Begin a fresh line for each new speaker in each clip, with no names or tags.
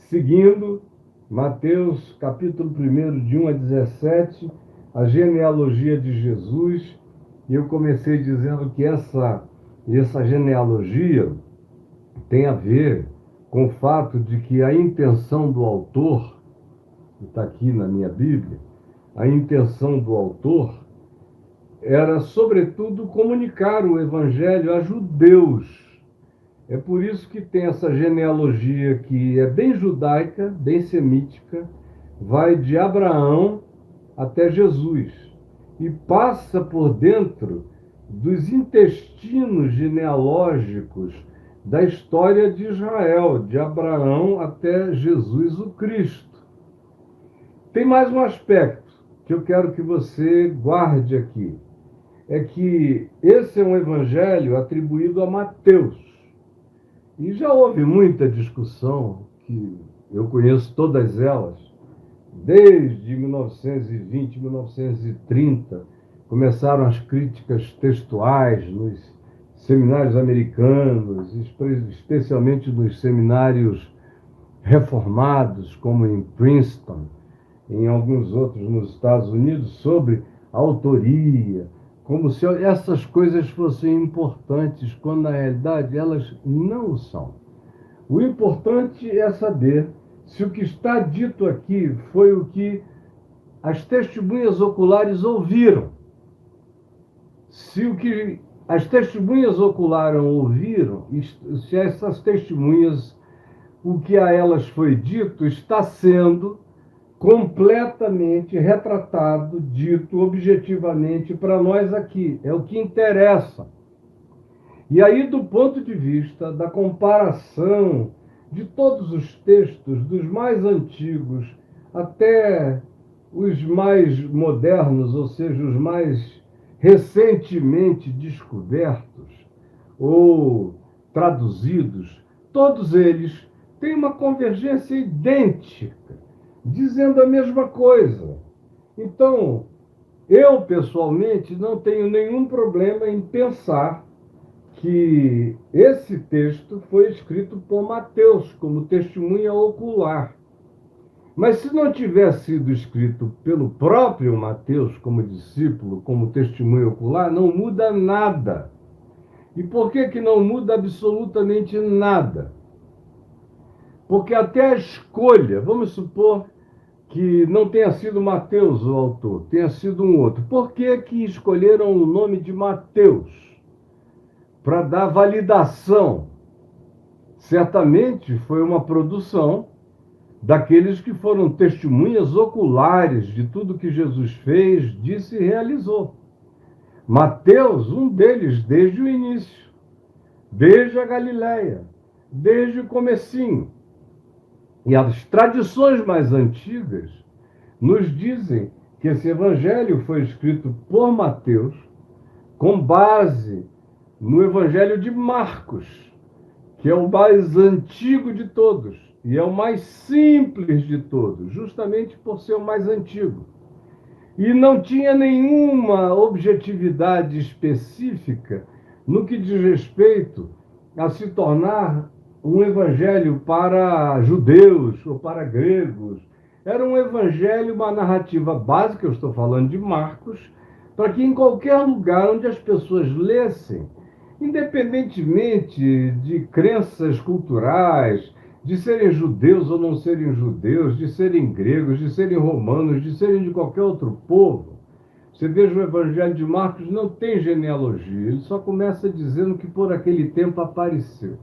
seguindo Mateus capítulo 1, de 1 a 17, a genealogia de Jesus. E eu comecei dizendo que essa genealogia tem a ver com o fato de que a intenção do autor, que está aqui na minha Bíblia, a intenção do autor era, sobretudo, comunicar o evangelho a judeus. É por isso que tem essa genealogia que é bem judaica, bem semítica, vai de Abraão até Jesus e passa por dentro dos intestinos genealógicos da história de Israel, de Abraão até Jesus o Cristo. Tem mais um aspecto que eu quero que você guarde aqui. É que esse é um evangelho atribuído a Mateus. E já houve muita discussão, que eu conheço todas elas, desde 1920, 1930, começaram as críticas textuais nos seminários americanos, especialmente nos seminários reformados, como em Princeton, em alguns outros nos Estados Unidos, sobre a autoria, como se essas coisas fossem importantes, quando na realidade elas não são. O importante é saber se o que está dito aqui foi o que as testemunhas oculares ouviram. Se o que as testemunhas oculares ouviram, se essas testemunhas, o que a elas foi dito, está sendo completamente retratado, dito objetivamente para nós aqui. É o que interessa. E aí, do ponto de vista da comparação de todos os textos, dos mais antigos até os mais modernos, ou seja, os mais recentemente descobertos ou traduzidos, todos eles têm uma convergência idêntica, dizendo a mesma coisa. Então, eu pessoalmente não tenho nenhum problema em pensar que esse texto foi escrito por Mateus como testemunha ocular. Mas se não tivesse sido escrito pelo próprio Mateus como discípulo, como testemunha ocular, não muda nada. E por que não muda absolutamente nada? Porque até a escolha, vamos supor que não tenha sido Mateus o autor, tenha sido um outro. Por que escolheram o nome de Mateus? Para dar validação. Certamente foi uma produção daqueles que foram testemunhas oculares de tudo que Jesus fez, disse e realizou. Mateus, um deles, desde o início, desde a Galileia, desde o comecinho. E as tradições mais antigas nos dizem que esse evangelho foi escrito por Mateus com base no evangelho de Marcos, que é o mais antigo de todos e é o mais simples de todos, justamente por ser o mais antigo. E não tinha nenhuma objetividade específica no que diz respeito a se tornar um evangelho para judeus ou para gregos. Era um evangelho, uma narrativa básica, eu estou falando de Marcos, para que em qualquer lugar onde as pessoas lessem, independentemente de crenças culturais, de serem judeus ou não serem judeus, de serem gregos, de serem romanos, de serem de qualquer outro povo. Você veja o Evangelho de Marcos, não tem genealogia, ele só começa dizendo que por aquele tempo apareceu.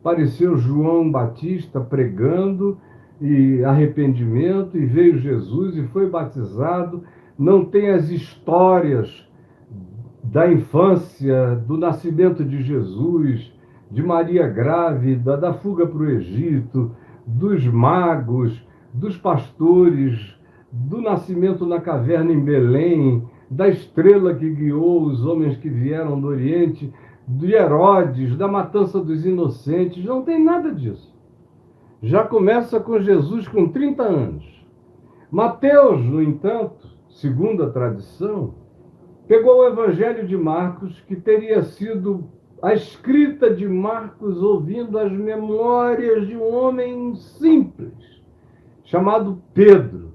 Apareceu João Batista pregando e arrependimento, e veio Jesus e foi batizado. Não tem as histórias da infância, do nascimento de Jesus, de Maria grávida, da fuga para o Egito, dos magos, dos pastores, do nascimento na caverna em Belém, da estrela que guiou os homens que vieram do Oriente, de Herodes, da matança dos inocentes. Não tem nada disso. Já começa com Jesus com 30 anos. Mateus, no entanto, segundo a tradição, pegou o Evangelho de Marcos, que teria sido a escrita de Marcos ouvindo as memórias de um homem simples, chamado Pedro.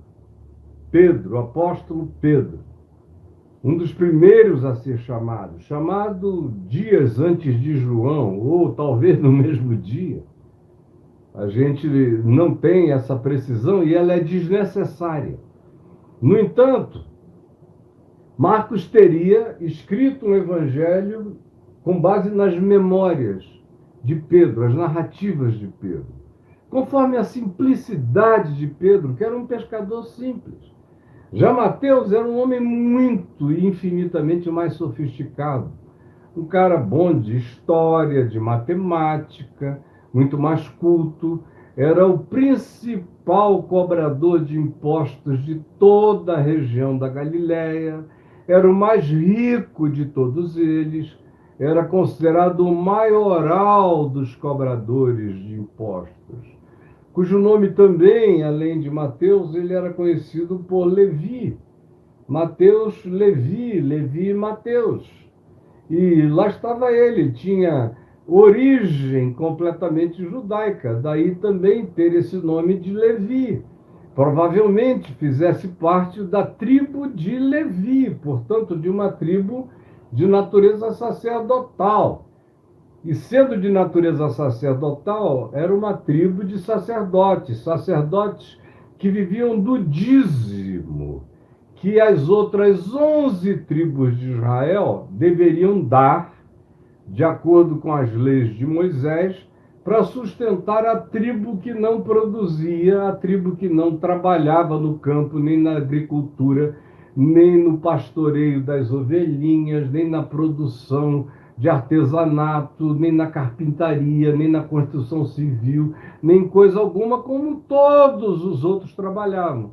Pedro, o apóstolo Pedro. Um dos primeiros a ser chamado dias antes de João, ou talvez no mesmo dia. A gente não tem essa precisão e ela é desnecessária. No entanto, Marcos teria escrito um evangelho com base nas memórias de Pedro, as narrativas de Pedro, conforme a simplicidade de Pedro, que era um pescador simples. Já Mateus era um homem muito e infinitamente mais sofisticado, um cara bom de história, de matemática, muito mais culto, era o principal cobrador de impostos de toda a região da Galiléia, era o mais rico de todos eles, era considerado o maioral dos cobradores de impostos, cujo nome também, além de Mateus, ele era conhecido por Levi. Mateus, Levi, Levi e Mateus. E lá estava ele, tinha origem completamente judaica, daí também ter esse nome de Levi. Provavelmente fizesse parte da tribo de Levi, portanto, de uma tribo de natureza sacerdotal. E sendo de natureza sacerdotal, era uma tribo de sacerdotes, sacerdotes que viviam do dízimo, que as outras 11 tribos de Israel deveriam dar, de acordo com as leis de Moisés, para sustentar a tribo que não produzia, a tribo que não trabalhava no campo, nem na agricultura, nem no pastoreio das ovelhinhas, nem na produção de artesanato, nem na carpintaria, nem na construção civil, nem coisa alguma, como todos os outros trabalhavam.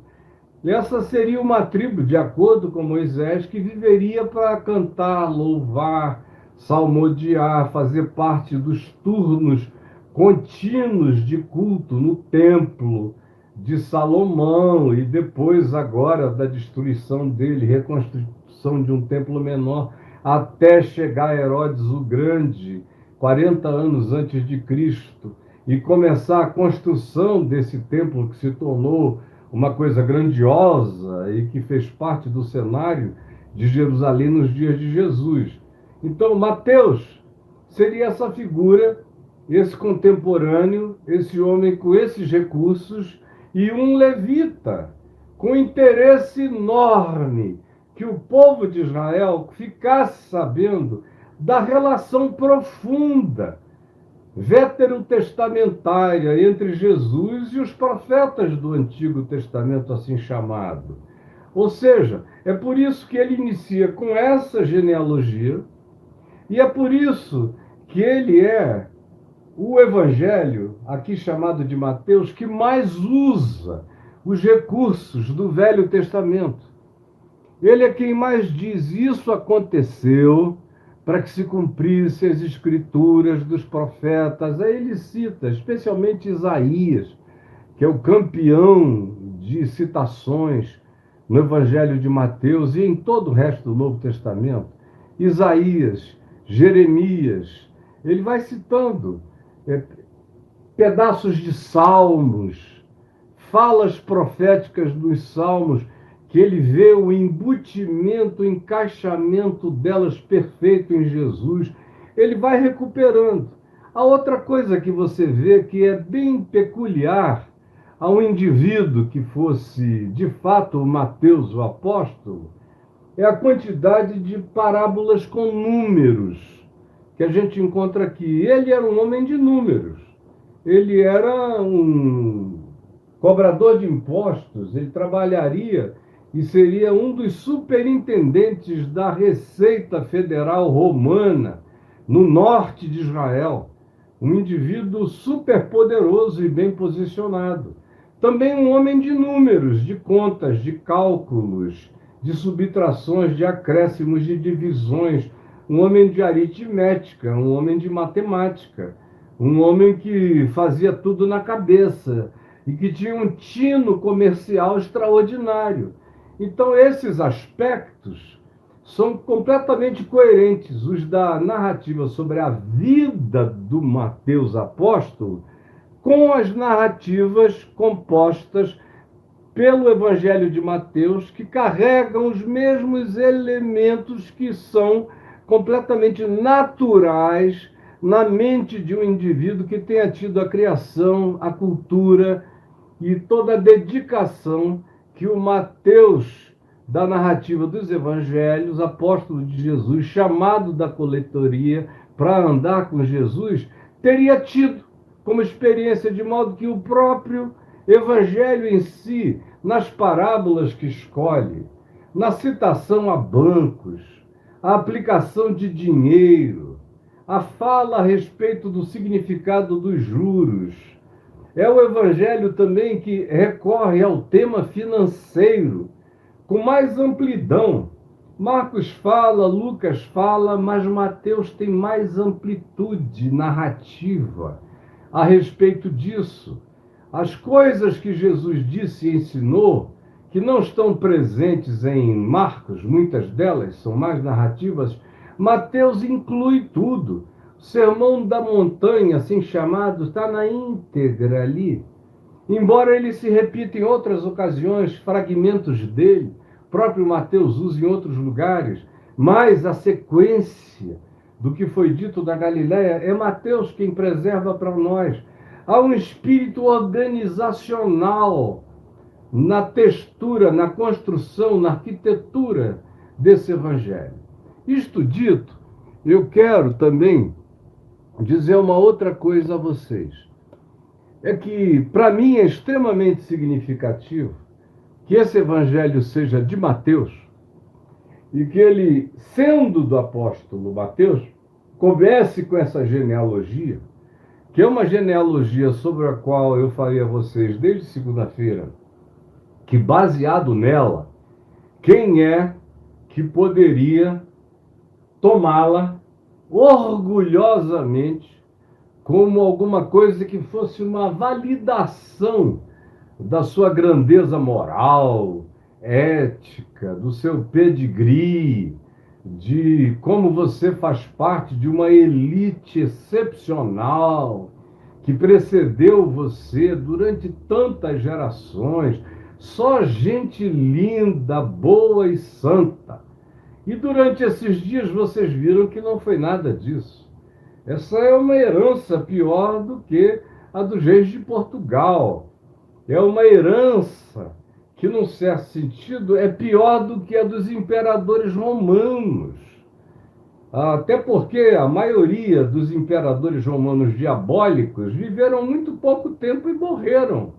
Essa seria uma tribo, de acordo com Moisés, que viveria para cantar, louvar, salmodiar, fazer parte dos turnos contínuos de culto no templo de Salomão e depois agora da destruição dele, reconstrução de um templo menor, até chegar a Herodes o Grande, 40 anos antes de Cristo, e começar a construção desse templo que se tornou uma coisa grandiosa e que fez parte do cenário de Jerusalém nos dias de Jesus. Então, Mateus seria essa figura, esse contemporâneo, esse homem com esses recursos e um levita com interesse enorme que o povo de Israel ficasse sabendo da relação profunda veterotestamentária entre Jesus e os profetas do Antigo Testamento, assim chamado. Ou seja, é por isso que ele inicia com essa genealogia, e é por isso que ele é o evangelho, aqui chamado de Mateus, que mais usa os recursos do Velho Testamento. Ele é quem mais diz: isso aconteceu para que se cumprissem as escrituras dos profetas. Aí ele cita especialmente Isaías, que é o campeão de citações no Evangelho de Mateus e em todo o resto do Novo Testamento. Isaías, Jeremias, ele vai citando pedaços de salmos, falas proféticas dos salmos, que ele vê o embutimento, o encaixamento delas perfeito em Jesus, ele vai recuperando. A outra coisa que você vê que é bem peculiar a um indivíduo que fosse, de fato, o Mateus, o apóstolo, é a quantidade de parábolas com números que a gente encontra aqui. Ele era um homem de números. Ele era um cobrador de impostos, ele trabalharia e seria um dos superintendentes da Receita Federal Romana, no norte de Israel. Um indivíduo superpoderoso e bem posicionado. Também um homem de números, de contas, de cálculos, de subtrações, de acréscimos, de divisões. Um homem de aritmética, um homem de matemática. Um homem que fazia tudo na cabeça e que tinha um tino comercial extraordinário. Então, esses aspectos são completamente coerentes. Os da narrativa sobre a vida do Mateus apóstolo com as narrativas compostas pelo Evangelho de Mateus, que carregam os mesmos elementos que são completamente naturais na mente de um indivíduo que tenha tido a criação, a cultura e toda a dedicação que o Mateus da narrativa dos Evangelhos, apóstolo de Jesus, chamado da coletoria para andar com Jesus, teria tido como experiência, de modo que o próprio Evangelho em si, nas parábolas que escolhe, na citação a bancos, a aplicação de dinheiro, a fala a respeito do significado dos juros, é o Evangelho também que recorre ao tema financeiro com mais amplidão. Marcos fala, Lucas fala, mas Mateus tem mais amplitude narrativa a respeito disso. As coisas que Jesus disse e ensinou, que não estão presentes em Marcos, muitas delas são mais narrativas, Mateus inclui tudo. O Sermão da Montanha, assim chamado, está na íntegra ali. Embora ele se repita em outras ocasiões, fragmentos dele, o próprio Mateus usa em outros lugares, mas a sequência do que foi dito da Galileia é Mateus quem preserva para nós. Há um espírito organizacional na textura, na construção, na arquitetura desse evangelho. Isto dito, eu quero também dizer uma outra coisa a vocês. É que, para mim, é extremamente significativo que esse evangelho seja de Mateus e que ele, sendo do apóstolo Mateus, comece com essa genealogia, que é uma genealogia sobre a qual eu falei a vocês desde segunda-feira, que baseado nela, quem é que poderia tomá-la orgulhosamente como alguma coisa que fosse uma validação da sua grandeza moral, ética, do seu pedigree, de como você faz parte de uma elite excepcional que precedeu você durante tantas gerações, só gente linda, boa e santa. E durante esses dias vocês viram que não foi nada disso. Essa é uma herança pior do que a dos reis de Portugal. É uma herança que, num certo sentido, é pior do que a dos imperadores romanos. Até porque a maioria dos imperadores romanos diabólicos viveram muito pouco tempo e morreram.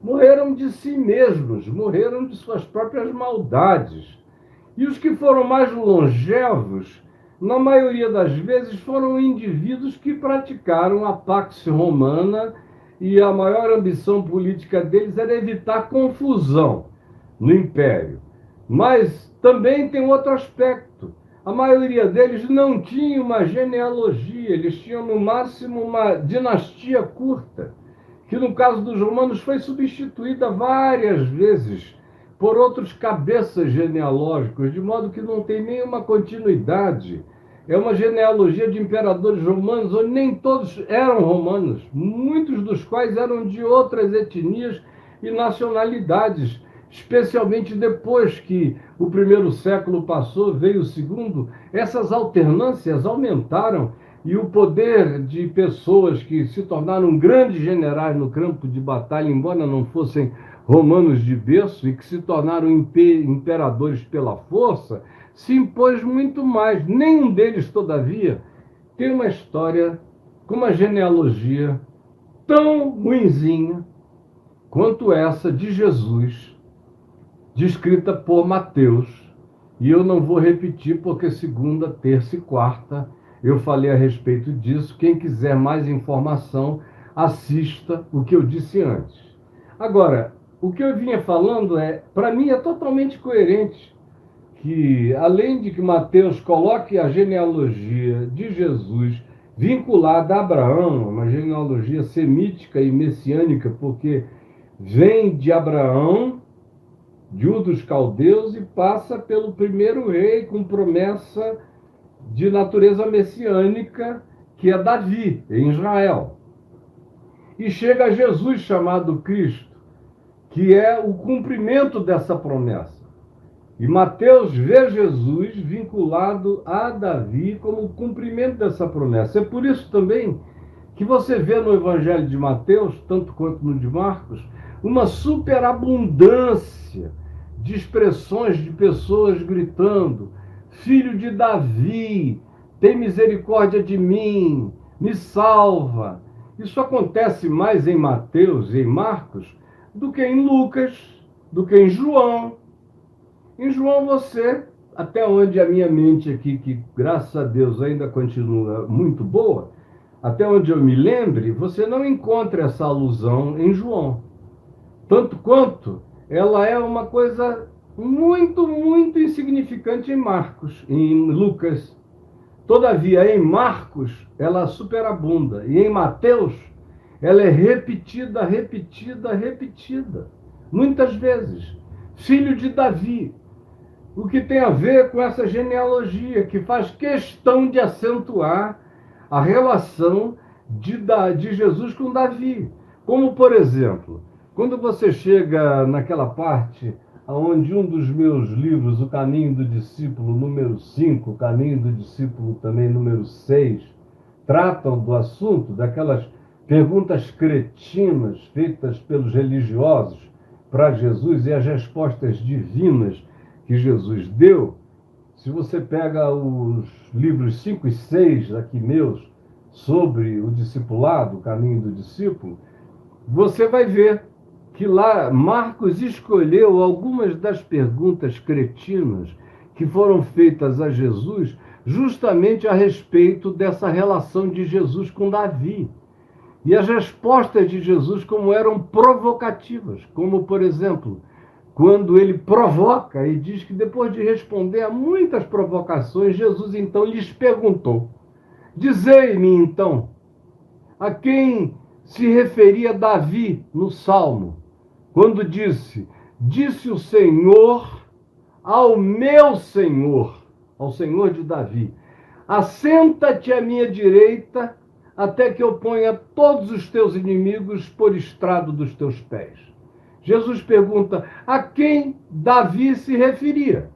Morreram de si mesmos, morreram de suas próprias maldades. E os que foram mais longevos, na maioria das vezes, foram indivíduos que praticaram a Pax Romana e a maior ambição política deles era evitar confusão no império. Mas também tem outro aspecto. A maioria deles não tinha uma genealogia, eles tinham no máximo uma dinastia curta, que no caso dos romanos foi substituída várias vezes por outros cabeças genealógicos, de modo que não tem nenhuma continuidade. É uma genealogia de imperadores romanos, onde nem todos eram romanos, muitos dos quais eram de outras etnias e nacionalidades, especialmente depois que o primeiro século passou, veio o segundo, essas alternâncias aumentaram e o poder de pessoas que se tornaram grandes generais no campo de batalha, embora não fossem romanos de berço e que se tornaram imperadores pela força, se impôs muito mais. Nenhum deles, todavia, tem uma história com uma genealogia tão ruinzinha quanto essa de Jesus, descrita por Mateus. E eu não vou repetir, porque segunda, terça e quarta eu falei a respeito disso. Quem quiser mais informação, assista o que eu disse antes. Agora, o que eu vinha falando para mim, é totalmente coerente que, além de que Mateus coloque a genealogia de Jesus vinculada a Abraão, uma genealogia semítica e messiânica, porque vem de Abraão de Ur dos Caldeus e passa pelo primeiro rei com promessa de natureza messiânica, que é Davi, em Israel. E chega a Jesus, chamado Cristo, que é o cumprimento dessa promessa. E Mateus vê Jesus vinculado a Davi como o cumprimento dessa promessa. É por isso também que você vê no Evangelho de Mateus, tanto quanto no de Marcos, uma superabundância de expressões de pessoas gritando: Filho de Davi, tem misericórdia de mim, me salva. Isso acontece mais em Mateus e em Marcos do que em Lucas, do que em João. Em João, você, até onde a minha mente aqui, que graças a Deus ainda continua muito boa, até onde eu me lembre, você não encontra essa alusão em João. Tanto quanto ela é uma coisa muito, muito insignificante em Marcos, em Lucas. Todavia, em Marcos, ela superabunda. E em Mateus, ela é repetida, repetida, repetida. Muitas vezes. Filho de Davi. O que tem a ver com essa genealogia, que faz questão de acentuar a relação de Jesus com Davi. Como, por exemplo, quando você chega naquela parte onde um dos meus livros, O Caminho do Discípulo, número 5, O Caminho do Discípulo também, número 6, tratam do assunto, daquelas perguntas cretinas feitas pelos religiosos para Jesus e as respostas divinas que Jesus deu. Se você pega os livros 5 e 6 aqui meus, sobre o discipulado, o caminho do discípulo, você vai ver que lá Marcos escolheu algumas das perguntas cretinas que foram feitas a Jesus justamente a respeito dessa relação de Jesus com Davi. E as respostas de Jesus como eram provocativas, como, por exemplo, quando ele provoca e diz que depois de responder a muitas provocações, Jesus então lhes perguntou: Dizei-me então, a quem se referia Davi no Salmo, quando disse o Senhor ao meu Senhor, ao Senhor de Davi, assenta-te à minha direita, até que eu ponha todos os teus inimigos por estrado dos teus pés. Jesus pergunta a quem Davi se referia.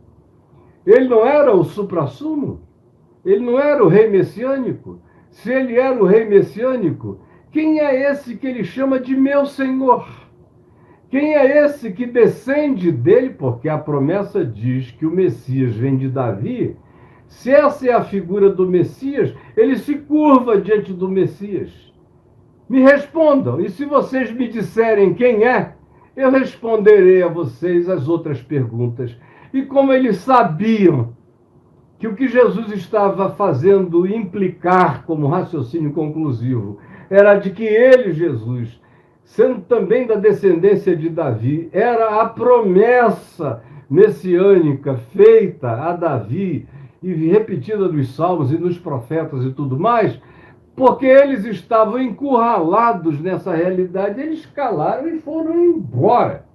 Ele não era o suprassumo? Ele não era o rei messiânico? Se ele era o rei messiânico, quem é esse que ele chama de meu Senhor? Quem é esse que descende dele? Porque a promessa diz que o Messias vem de Davi. Se essa é a figura do Messias, ele se curva diante do Messias. Me respondam, e se vocês me disserem quem é, eu responderei a vocês as outras perguntas. E como eles sabiam que o que Jesus estava fazendo implicar como raciocínio conclusivo era de que ele, Jesus, sendo também da descendência de Davi, era a promessa messiânica feita a Davi e repetida nos salmos e nos profetas e tudo mais, porque eles estavam encurralados nessa realidade, eles calaram e foram embora.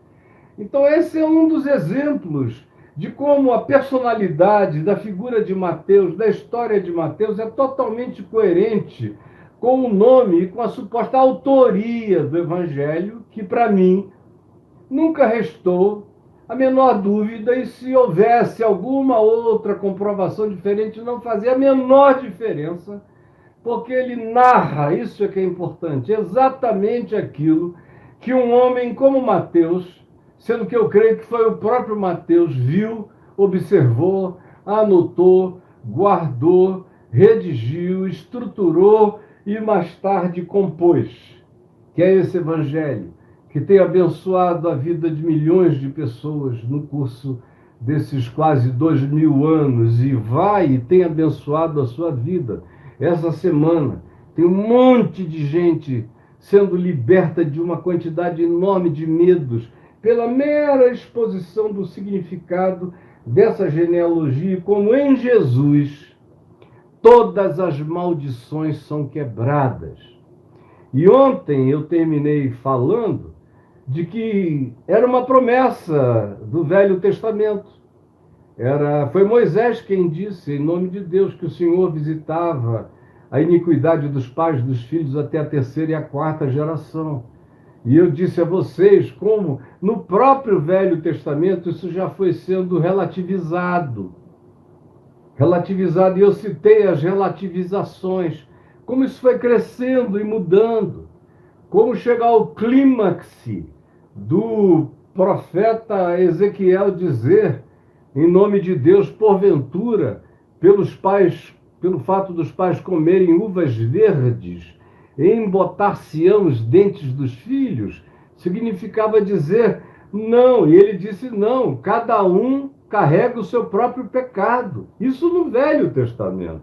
Então esse é um dos exemplos de como a personalidade da figura de Mateus, da história de Mateus, é totalmente coerente com o nome e com a suposta autoria do Evangelho, que para mim nunca restou a menor dúvida, e se houvesse alguma outra comprovação diferente, não fazia a menor diferença, porque ele narra, isso é que é importante, exatamente aquilo que um homem como Mateus, sendo que eu creio que foi o próprio Mateus, viu, observou, anotou, guardou, redigiu, estruturou e mais tarde compôs, que é esse evangelho, que tem abençoado a vida de milhões de pessoas no curso desses quase 2000 anos, e vai e tem abençoado a sua vida. Essa semana tem um monte de gente sendo liberta de uma quantidade enorme de medos pela mera exposição do significado dessa genealogia, como em Jesus todas as maldições são quebradas. E ontem eu terminei falando de que era uma promessa do Velho Testamento. Foi Moisés quem disse, em nome de Deus, que o Senhor visitava a iniquidade dos pais dos filhos até a terceira e a quarta geração. E eu disse a vocês como no próprio Velho Testamento isso já foi sendo relativizado. E eu citei as relativizações, como isso foi crescendo e mudando, como chegar ao clímax do profeta Ezequiel dizer, em nome de Deus, porventura, pelo fato dos pais comerem uvas verdes, embotar-se-ão os dentes dos filhos, significava dizer não. E ele disse não, cada um carrega o seu próprio pecado. Isso no Velho Testamento.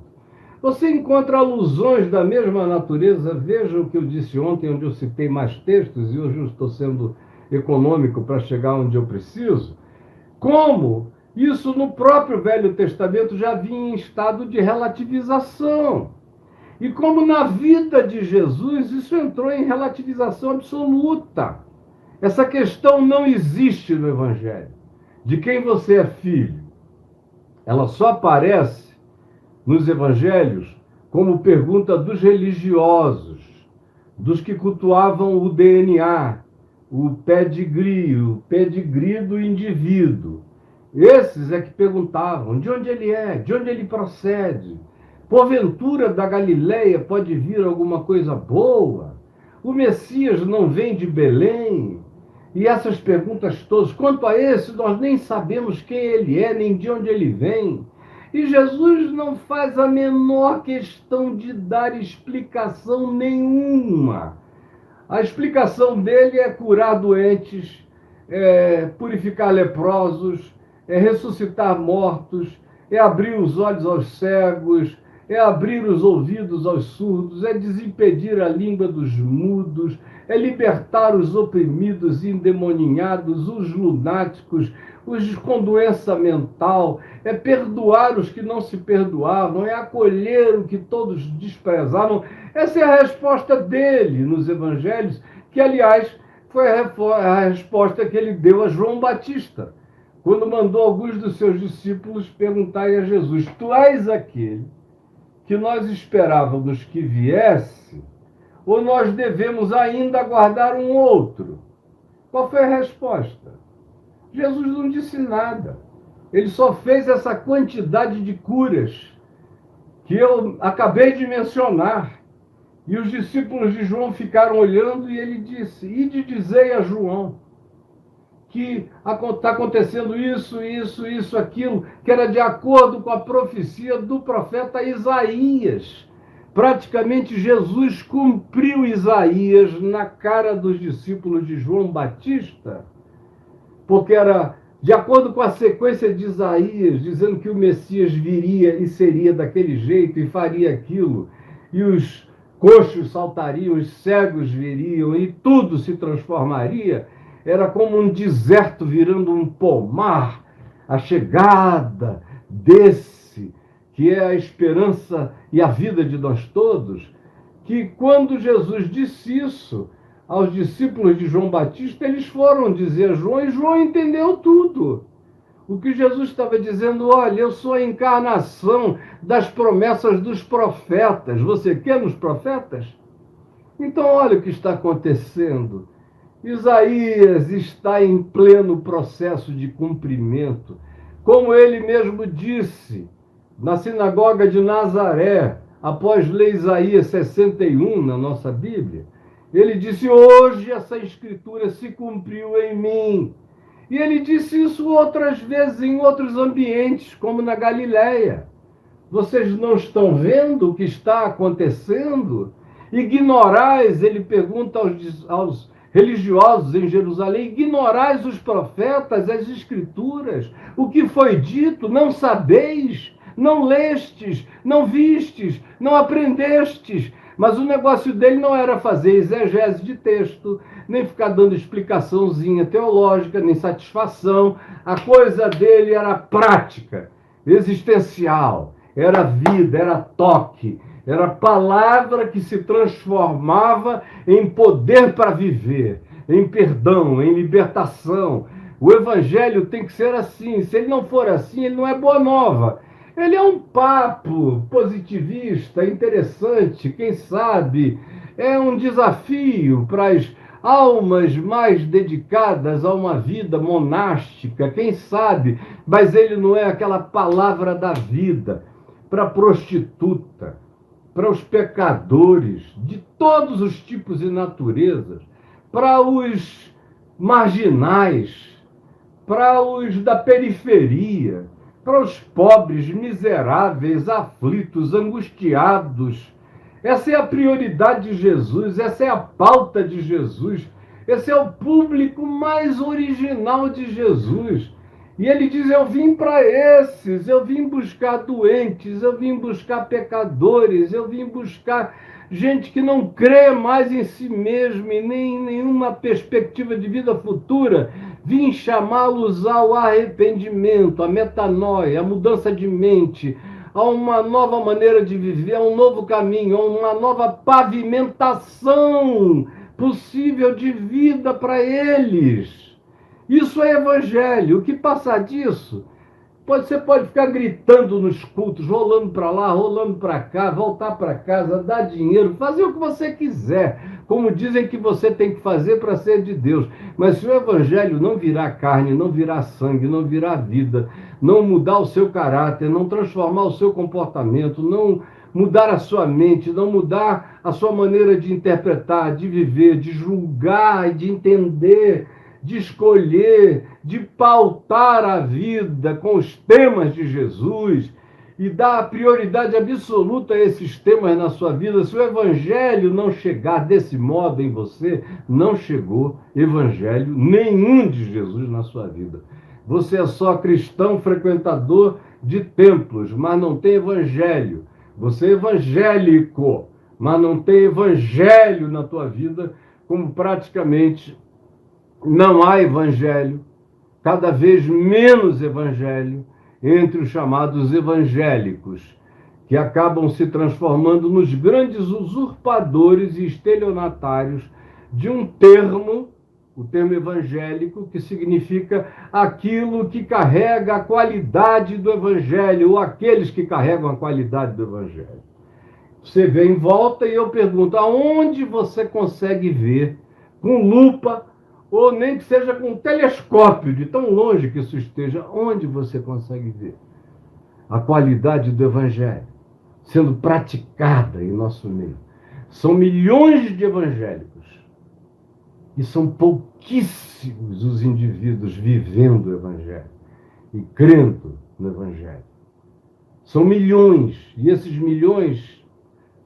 Você encontra alusões da mesma natureza. Veja o que eu disse ontem, onde eu citei mais textos, e hoje eu estou sendo econômico para chegar onde eu preciso. Como isso no próprio Velho Testamento já vinha em estado de relativização. E como na vida de Jesus isso entrou em relativização absoluta. Essa questão não existe no Evangelho. De quem você é filho? Ela só aparece nos Evangelhos como pergunta dos religiosos, dos que cultuavam o DNA, o pedigree do indivíduo. Esses é que perguntavam de onde ele é, de onde ele procede. Porventura da Galileia pode vir alguma coisa boa? O Messias não vem de Belém? E essas perguntas todas, quanto a esse, nós nem sabemos quem ele é, nem de onde ele vem. E Jesus não faz a menor questão de dar explicação nenhuma. A explicação dele é curar doentes, purificar leprosos, ressuscitar mortos, abrir os olhos aos cegos, abrir os ouvidos aos surdos, desimpedir a língua dos mudos, libertar os oprimidos e endemoninhados, os lunáticos, os com doença mental, perdoar os que não se perdoavam, acolher o que todos desprezavam. Essa é a resposta dele nos evangelhos, que, aliás, foi a resposta que ele deu a João Batista, quando mandou alguns dos seus discípulos perguntarem a Jesus: tu és aquele que nós esperávamos que viesse, ou nós devemos ainda aguardar um outro? Qual foi a resposta? Jesus não disse nada. Ele só fez essa quantidade de curas que eu acabei de mencionar. E os discípulos de João ficaram olhando e ele disse: ide dizei a João que está acontecendo isso, aquilo, que era de acordo com a profecia do profeta Isaías. Praticamente Jesus cumpriu Isaías na cara dos discípulos de João Batista, porque era de acordo com a sequência de Isaías, dizendo que o Messias viria e seria daquele jeito e faria aquilo, e os coxos saltariam, os cegos viriam e tudo se transformaria. Era como um deserto virando um pomar, a chegada desse, que é a esperança e a vida de nós todos, que quando Jesus disse isso aos discípulos de João Batista, eles foram dizer a João, e João entendeu tudo. O que Jesus estava dizendo: olha, eu sou a encarnação das promessas dos profetas. Você quer nos profetas? Então, olha o que está acontecendo. Isaías está em pleno processo de cumprimento. Como ele mesmo disse na sinagoga de Nazaré, após ler Isaías 61 na nossa Bíblia, ele disse: hoje essa escritura se cumpriu em mim. E ele disse isso outras vezes em outros ambientes, como na Galileia. Vocês não estão vendo o que está acontecendo? Ignorais, ele pergunta aos religiosos em Jerusalém, ignorais os profetas, as escrituras, o que foi dito, não sabeis, não lestes, não vistes, não aprendestes. Mas o negócio dele não era fazer exegese de texto, nem ficar dando explicaçãozinha teológica, nem satisfação. A coisa dele era prática, existencial, era vida, era toque, era palavra que se transformava em poder para viver. em perdão, em libertação. O evangelho tem que ser assim. Se ele não for assim, ele não é boa nova. Ele é um papo positivista, interessante, quem sabe é um desafio para as almas mais dedicadas a uma vida monástica, quem sabe, mas ele não é aquela palavra da vida para a prostituta, para os pecadores de todos os tipos e naturezas, para os marginais, para os da periferia, para os pobres, miseráveis, aflitos, angustiados. Essa é a prioridade de Jesus, essa é a pauta de Jesus, esse é o público mais original de Jesus. E ele diz: eu vim para esses, eu vim buscar doentes, eu vim buscar pecadores, eu vim buscar gente que não crê mais em si mesmo e nem em nenhuma perspectiva de vida futura. Vim chamá-los ao arrependimento, à metanoia, à mudança de mente, a uma nova maneira de viver, a um novo caminho, a uma nova pavimentação possível de vida para eles. Isso é evangelho. O que passar disso, você pode ficar gritando nos cultos, rolando para lá, rolando para cá, voltar para casa, dar dinheiro, fazer o que você quiser, como dizem que você tem que fazer para ser de Deus. Mas se o evangelho não virar carne, não virar sangue, não virar vida, não mudar o seu caráter, não transformar o seu comportamento, não mudar a sua mente, não mudar a sua maneira de interpretar, de viver, de julgar e de entender, de escolher, de pautar a vida com os temas de Jesus e dar prioridade absoluta a esses temas na sua vida. Se o evangelho não chegar desse modo em você, não chegou evangelho nenhum de Jesus na sua vida. Você é só cristão frequentador de templos, mas não tem evangelho. Você é evangélico, mas não tem evangelho na tua vida, como praticamente não há evangelho, cada vez menos evangelho, entre os chamados evangélicos, que acabam se transformando nos grandes usurpadores e estelionatários de um termo, o termo evangélico, que significa aquilo que carrega a qualidade do evangelho, ou aqueles que carregam a qualidade do evangelho. Você vê em volta e eu pergunto: aonde você consegue ver, com lupa, ou nem que seja com um telescópio, de tão longe que isso esteja, onde você consegue ver a qualidade do evangelho sendo praticada em nosso meio? São milhões de evangélicos e são pouquíssimos os indivíduos vivendo o evangelho e crendo no evangelho. São milhões, e esses milhões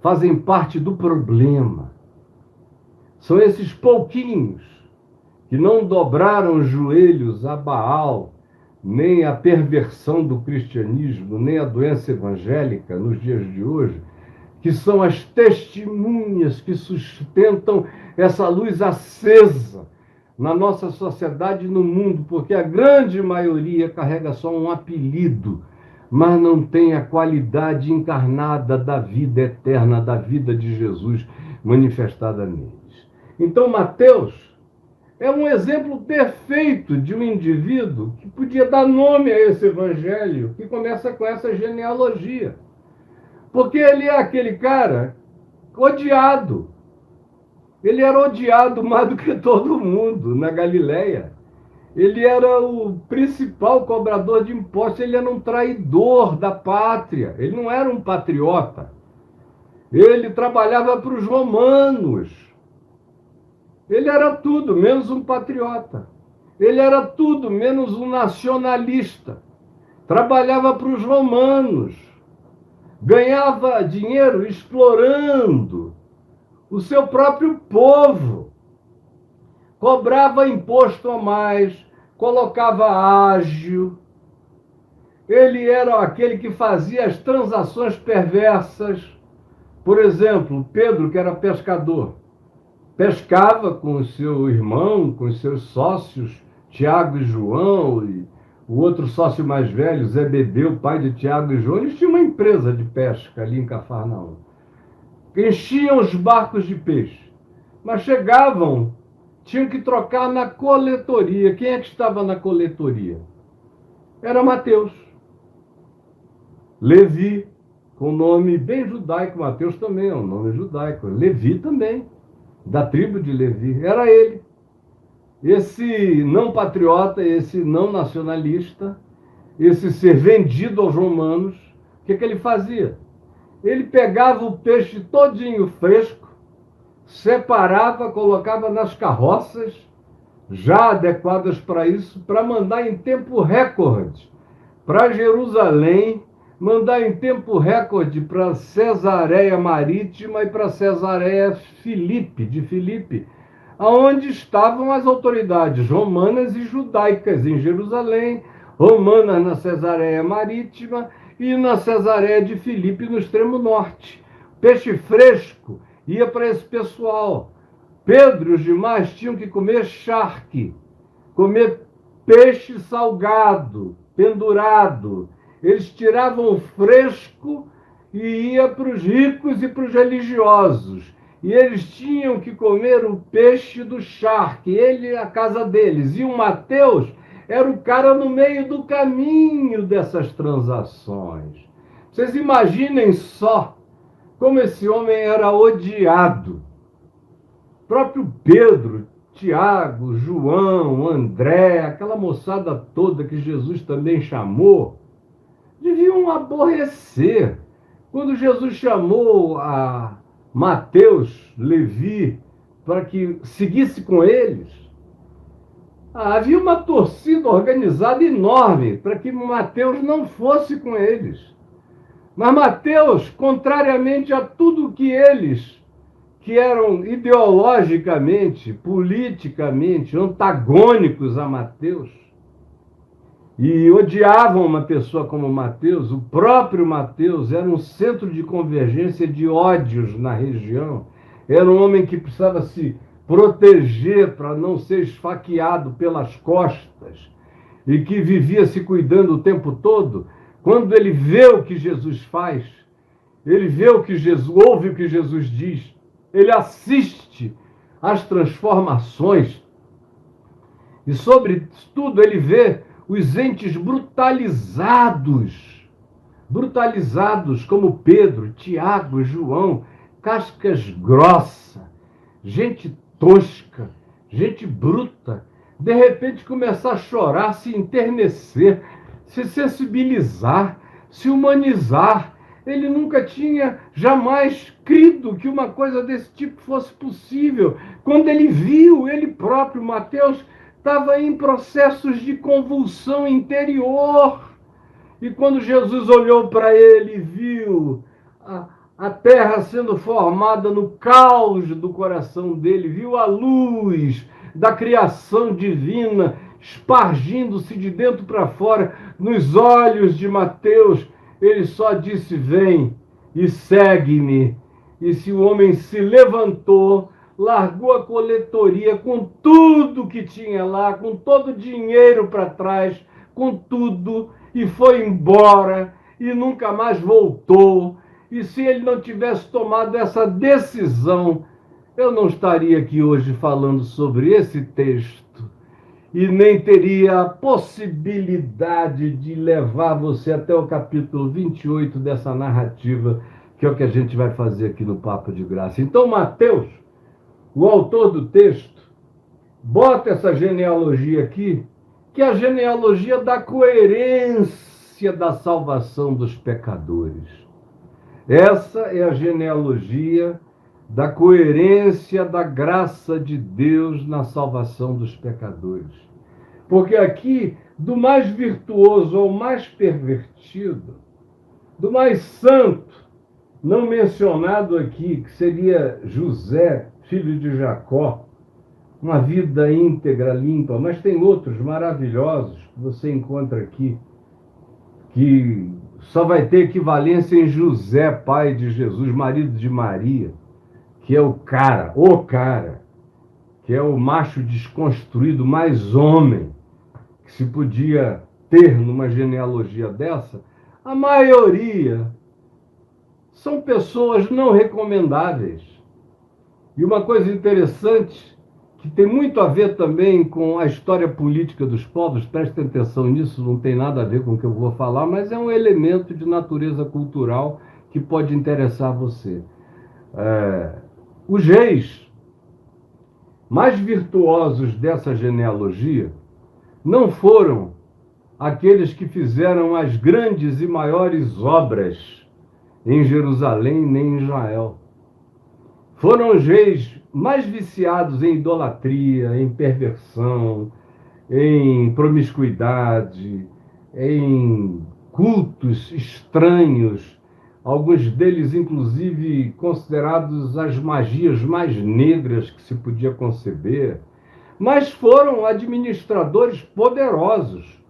fazem parte do problema. São esses pouquinhos que não dobraram os joelhos a Baal, nem a perversão do cristianismo, nem a doença evangélica nos dias de hoje, que são as testemunhas que sustentam essa luz acesa na nossa sociedade e no mundo, porque a grande maioria carrega só um apelido, mas não tem a qualidade encarnada da vida eterna, da vida de Jesus manifestada neles. Então, Mateus é um exemplo perfeito de um indivíduo que podia dar nome a esse evangelho, que começa com essa genealogia. Porque ele é aquele cara odiado. Ele era odiado mais do que todo mundo na Galileia. Ele era o principal cobrador de impostos, ele era um traidor da pátria, ele não era um patriota. Ele trabalhava para os romanos. Ele era tudo menos um patriota. Ele era tudo menos um nacionalista. Trabalhava para os romanos. Ganhava dinheiro explorando o seu próprio povo. Cobrava imposto a mais, colocava ágio. Ele era aquele que fazia as transações perversas. Por exemplo, Pedro, que era pescador, pescava com o seu irmão, com os seus sócios, Tiago e João, e o outro sócio mais velho, Zebedeu, pai de Tiago e João. Eles tinham uma empresa de pesca ali em Cafarnaum. Enchiam os barcos de peixe, mas chegavam, tinham que trocar na coletoria. Quem é que estava na coletoria? Era Mateus. Levi, com nome bem judaico. Mateus também é um nome judaico. Levi também, da tribo de Levi. Era ele. Esse não patriota, esse não nacionalista, esse ser vendido aos romanos, o que ele fazia? Ele pegava o peixe todinho fresco, separava, colocava nas carroças, já adequadas para isso, para mandar em tempo recorde para Jerusalém, mandar em tempo recorde para Cesareia Marítima e para Cesareia de Filipe, aonde estavam as autoridades romanas e judaicas em Jerusalém, romanas na Cesareia Marítima e na Cesareia de Filipe, no extremo norte. Peixe fresco ia para esse pessoal. Pedro e os demais tinham que comer charque, comer peixe salgado, pendurado. Eles tiravam o fresco e ia para os ricos e para os religiosos. E eles tinham que comer o peixe do charque, ele a casa deles. E o Mateus era o cara no meio do caminho dessas transações. Vocês imaginem só como esse homem era odiado. O próprio Pedro, Tiago, João, André, aquela moçada toda que Jesus também chamou, deviam aborrecer. Quando Jesus chamou a Mateus, Levi, para que seguisse com eles, havia uma torcida organizada enorme para que Mateus não fosse com eles. Mas Mateus, contrariamente a tudo que eles, que eram ideologicamente, politicamente antagônicos a Mateus, e odiavam uma pessoa como Mateus, o próprio Mateus era um centro de convergência de ódios na região. Era um homem que precisava se proteger para não ser esfaqueado pelas costas e que vivia se cuidando o tempo todo. Quando ele vê o que Jesus faz, ele vê o que Jesus ouve, o que Jesus diz, ele assiste às transformações e, sobretudo, ele vê os entes brutalizados como Pedro, Tiago, João, cascas grossas, gente tosca, gente bruta, de repente começar a chorar, se enternecer, se sensibilizar, se humanizar. Ele nunca tinha jamais crido que uma coisa desse tipo fosse possível. Quando ele viu, ele próprio, Mateus, estava em processos de convulsão interior. E quando Jesus olhou para ele e viu a terra sendo formada no caos do coração dele, viu a luz da criação divina espargindo-se de dentro para fora nos olhos de Mateus, ele só disse: vem e segue-me. E se o homem se levantou, largou a coletoria com tudo que tinha lá, com todo o dinheiro para trás, com tudo, e foi embora e nunca mais voltou. E se ele não tivesse tomado essa decisão, eu não estaria aqui hoje falando sobre esse texto e nem teria a possibilidade de levar você até o capítulo 28 dessa narrativa, que é o que a gente vai fazer aqui no Papo de Graça. Então, Mateus, o autor do texto, bota essa genealogia aqui, que é a genealogia da coerência da salvação dos pecadores. Essa é a genealogia da coerência da graça de Deus na salvação dos pecadores. Porque aqui, do mais virtuoso ao mais pervertido, do mais santo, não mencionado aqui, que seria José, filho de Jacó, uma vida íntegra, limpa, mas tem outros maravilhosos que você encontra aqui, que só vai ter equivalência em José, pai de Jesus, marido de Maria, que é o cara, que é o macho desconstruído mais homem que se podia ter numa genealogia dessa. A maioria são pessoas não recomendáveis. E uma coisa interessante, que tem muito a ver também com a história política dos povos. Prestem atenção nisso, não tem nada a ver com o que eu vou falar, mas é um elemento de natureza cultural que pode interessar você. Os reis mais virtuosos dessa genealogia não foram aqueles que fizeram as grandes e maiores obras em Jerusalém nem em Israel. Foram os reis mais viciados em idolatria, em perversão, em promiscuidade, em cultos estranhos, alguns deles, inclusive, considerados as magias mais negras que se podia conceber, mas foram administradores poderosos.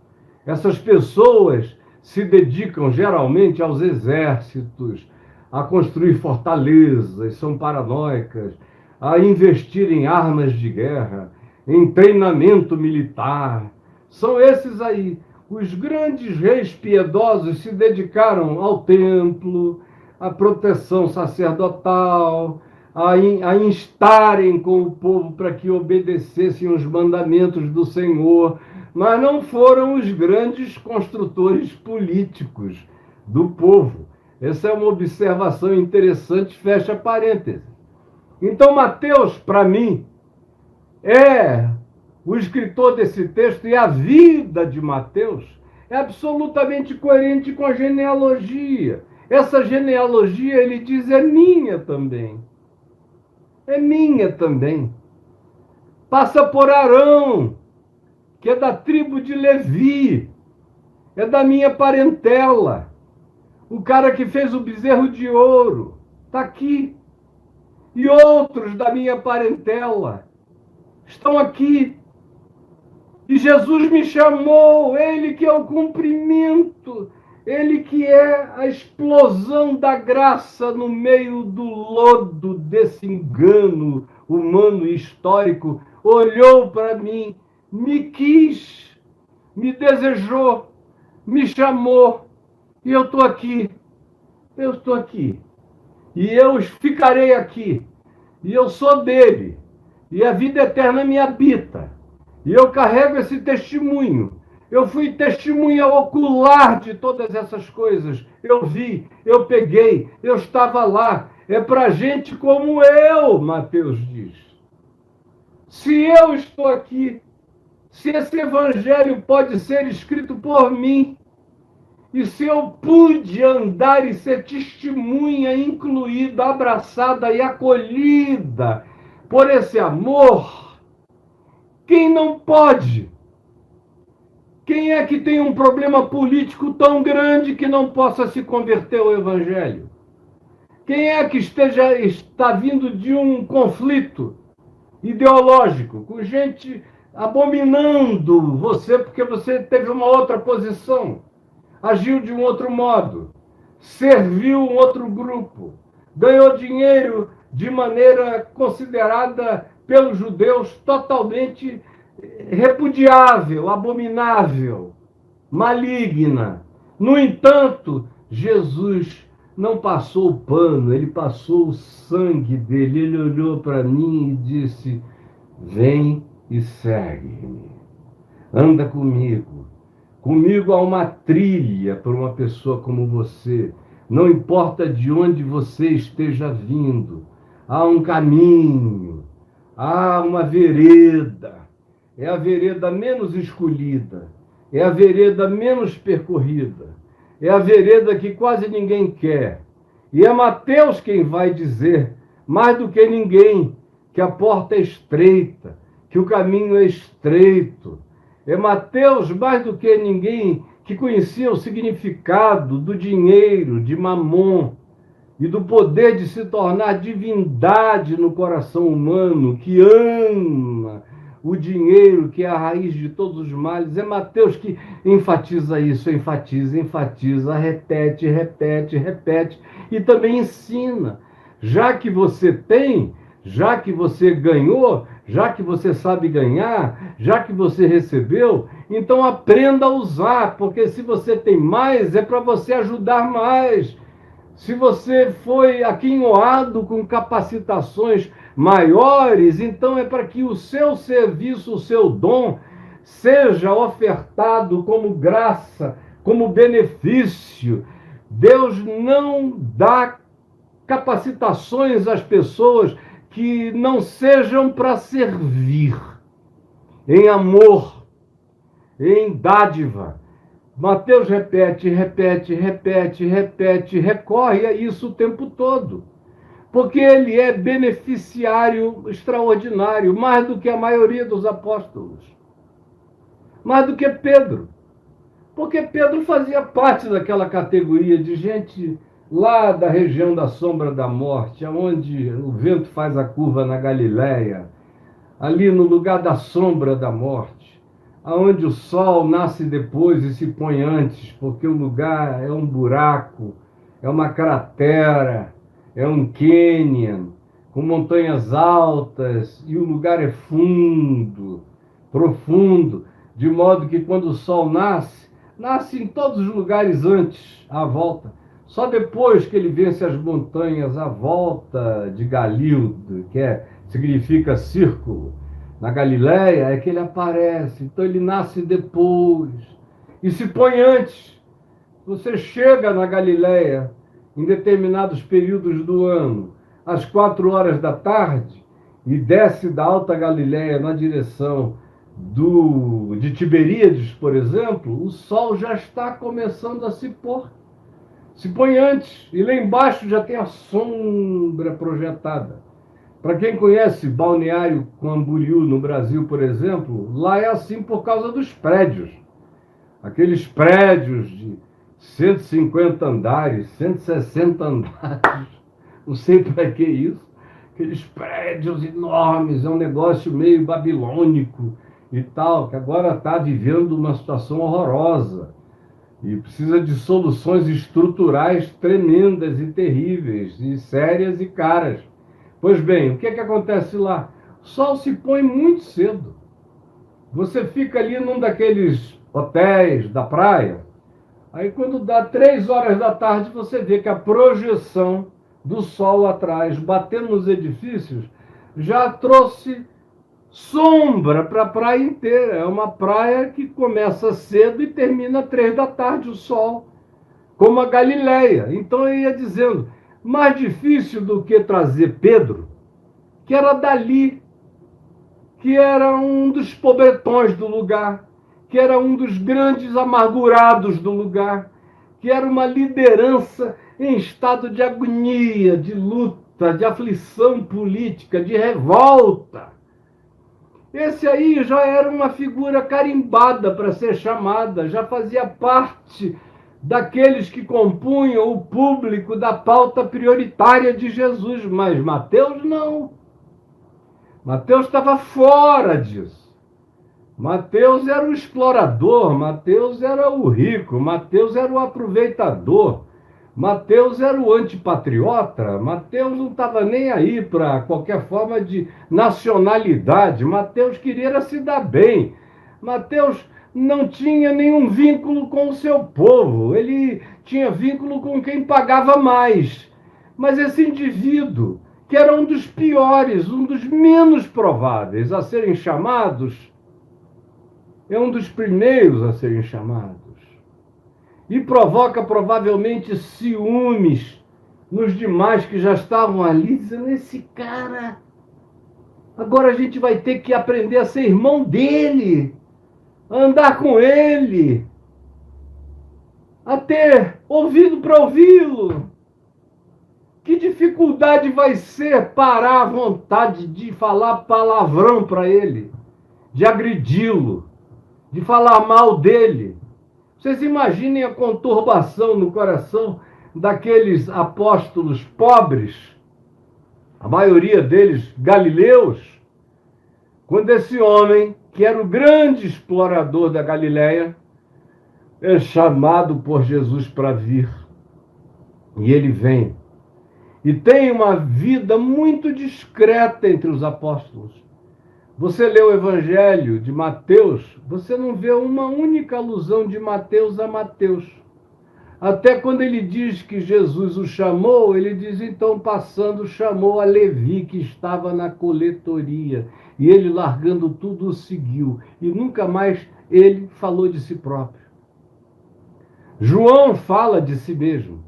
Essas pessoas se dedicam geralmente aos exércitos, a construir fortalezas, são paranoicas, a investir em armas de guerra, em treinamento militar. São esses aí. Os grandes reis piedosos se dedicaram ao templo, à proteção sacerdotal, a instarem com o povo para que obedecessem os mandamentos do Senhor, mas não foram os grandes construtores políticos do povo. Essa é uma observação interessante, fecha parênteses. Então, Mateus, para mim, é o escritor desse texto, e a vida de Mateus é absolutamente coerente com a genealogia. Essa genealogia, ele diz, é minha também. É minha também. Passa por Arão, que é da tribo de Levi, é da minha parentela. O cara que fez o bezerro de ouro está aqui. E outros da minha parentela estão aqui. E Jesus me chamou, ele que é o cumprimento, ele que é a explosão da graça no meio do lodo desse engano humano e histórico, olhou para mim, me quis, me desejou, me chamou, e eu estou aqui. Eu estou aqui. E eu ficarei aqui. E eu sou dele. E a vida eterna me habita. E eu carrego esse testemunho. Eu fui testemunha ocular de todas essas coisas. Eu vi, eu peguei, eu estava lá. É para gente como eu, Mateus diz. Se eu estou aqui, se esse evangelho pode ser escrito por mim, e se eu pude andar e ser testemunha, incluída, abraçada e acolhida por esse amor, quem não pode? Quem é que tem um problema político tão grande que não possa se converter ao Evangelho? Quem é que está vindo de um conflito ideológico, com gente abominando você porque você teve uma outra posição? Agiu de um outro modo, serviu um outro grupo, ganhou dinheiro de maneira considerada pelos judeus totalmente repudiável, abominável, maligna. No entanto, Jesus não passou o pano, ele passou o sangue dele. Ele olhou para mim e disse: vem e segue-me, anda comigo. Comigo há uma trilha para uma pessoa como você. Não importa de onde você esteja vindo. Há um caminho. Há uma vereda. É a vereda menos escolhida. É a vereda menos percorrida. É a vereda que quase ninguém quer. E é Mateus quem vai dizer, mais do que ninguém, que a porta é estreita, que o caminho é estreito. É Mateus, mais do que ninguém, que conhecia o significado do dinheiro, de Mamon, e do poder de se tornar divindade no coração humano, que ama o dinheiro, que é a raiz de todos os males. É Mateus que enfatiza isso, enfatiza, repete, e também ensina. Já que você tem, já que você ganhou, já que você sabe ganhar, já que você recebeu, então aprenda a usar, porque se você tem mais, é para você ajudar mais. Se você foi aquinhoado com capacitações maiores, então é para que o seu serviço, o seu dom, seja ofertado como graça, como benefício. Deus não dá capacitações às pessoas que não sejam para servir, em amor, em dádiva. Mateus repete, repete, repete, repete, recorre a isso o tempo todo. Porque ele é beneficiário extraordinário, mais do que a maioria dos apóstolos. Mais do que Pedro. Porque Pedro fazia parte daquela categoria de gente lá da região da sombra da morte, onde o vento faz a curva na Galileia, ali no lugar da sombra da morte, aonde o sol nasce depois e se põe antes, porque o lugar é um buraco, é uma cratera, é um cânion, com montanhas altas, e o lugar é fundo, profundo, de modo que quando o sol nasce, nasce em todos os lugares antes, à volta. Só depois que ele vence as montanhas à volta de Galildo, significa círculo, na Galileia, é que ele aparece. Então ele nasce depois e se põe antes. Você chega na Galileia em determinados períodos do ano, às 4 horas da tarde, e desce da Alta Galileia na direção de Tiberíades, por exemplo, o sol já está começando a se pôr. Se põe antes, e lá embaixo já tem a sombra projetada. Para quem conhece Balneário Camboriú no Brasil, por exemplo, lá é assim por causa dos prédios. Aqueles prédios de 150 andares, 160 andares, não sei para que isso. Aqueles prédios enormes, é um negócio meio babilônico e tal, que agora está vivendo uma situação horrorosa. E precisa de soluções estruturais tremendas e terríveis, e sérias e caras. Pois bem, o que acontece lá? O sol se põe muito cedo. Você fica ali num daqueles hotéis da praia, aí quando dá 3 horas da tarde, você vê que a projeção do sol atrás, batendo nos edifícios, já trouxe sombra para a praia inteira. É uma praia que começa cedo e termina 3 da tarde, o sol, como a Galileia. Então eu ia dizendo, mais difícil do que trazer Pedro, que era dali, que era um dos pobretões do lugar, que era um dos grandes amargurados do lugar, que era uma liderança em estado de agonia, de luta, de aflição política, de revolta. Esse aí já era uma figura carimbada para ser chamada, já fazia parte daqueles que compunham o público da pauta prioritária de Jesus, mas Mateus não. Mateus estava fora disso. Mateus era o explorador, Mateus era o rico, Mateus era o aproveitador, Mateus era o antipatriota, Mateus não estava nem aí para qualquer forma de nacionalidade, Mateus queria se dar bem, Mateus não tinha nenhum vínculo com o seu povo, ele tinha vínculo com quem pagava mais. Mas esse indivíduo, que era um dos piores, um dos menos prováveis a serem chamados, é um dos primeiros a serem chamados. E provoca provavelmente ciúmes nos demais que já estavam ali, dizendo, esse cara, agora a gente vai ter que aprender a ser irmão dele, a andar com ele, a ter ouvido para ouvi-lo. Que dificuldade vai ser parar a vontade de falar palavrão para ele, de agredi-lo, de falar mal dele. Vocês imaginem a conturbação no coração daqueles apóstolos pobres, a maioria deles galileus, quando esse homem, que era o grande explorador da Galileia, é chamado por Jesus para vir. E ele vem. E tem uma vida muito discreta entre os apóstolos. Você lê o Evangelho de Mateus, você não vê uma única alusão de Mateus a Mateus. Até quando ele diz que Jesus o chamou, ele diz, então, passando, chamou a Levi, que estava na coletoria. E ele, largando tudo, o seguiu. E nunca mais ele falou de si próprio. João fala de si mesmo.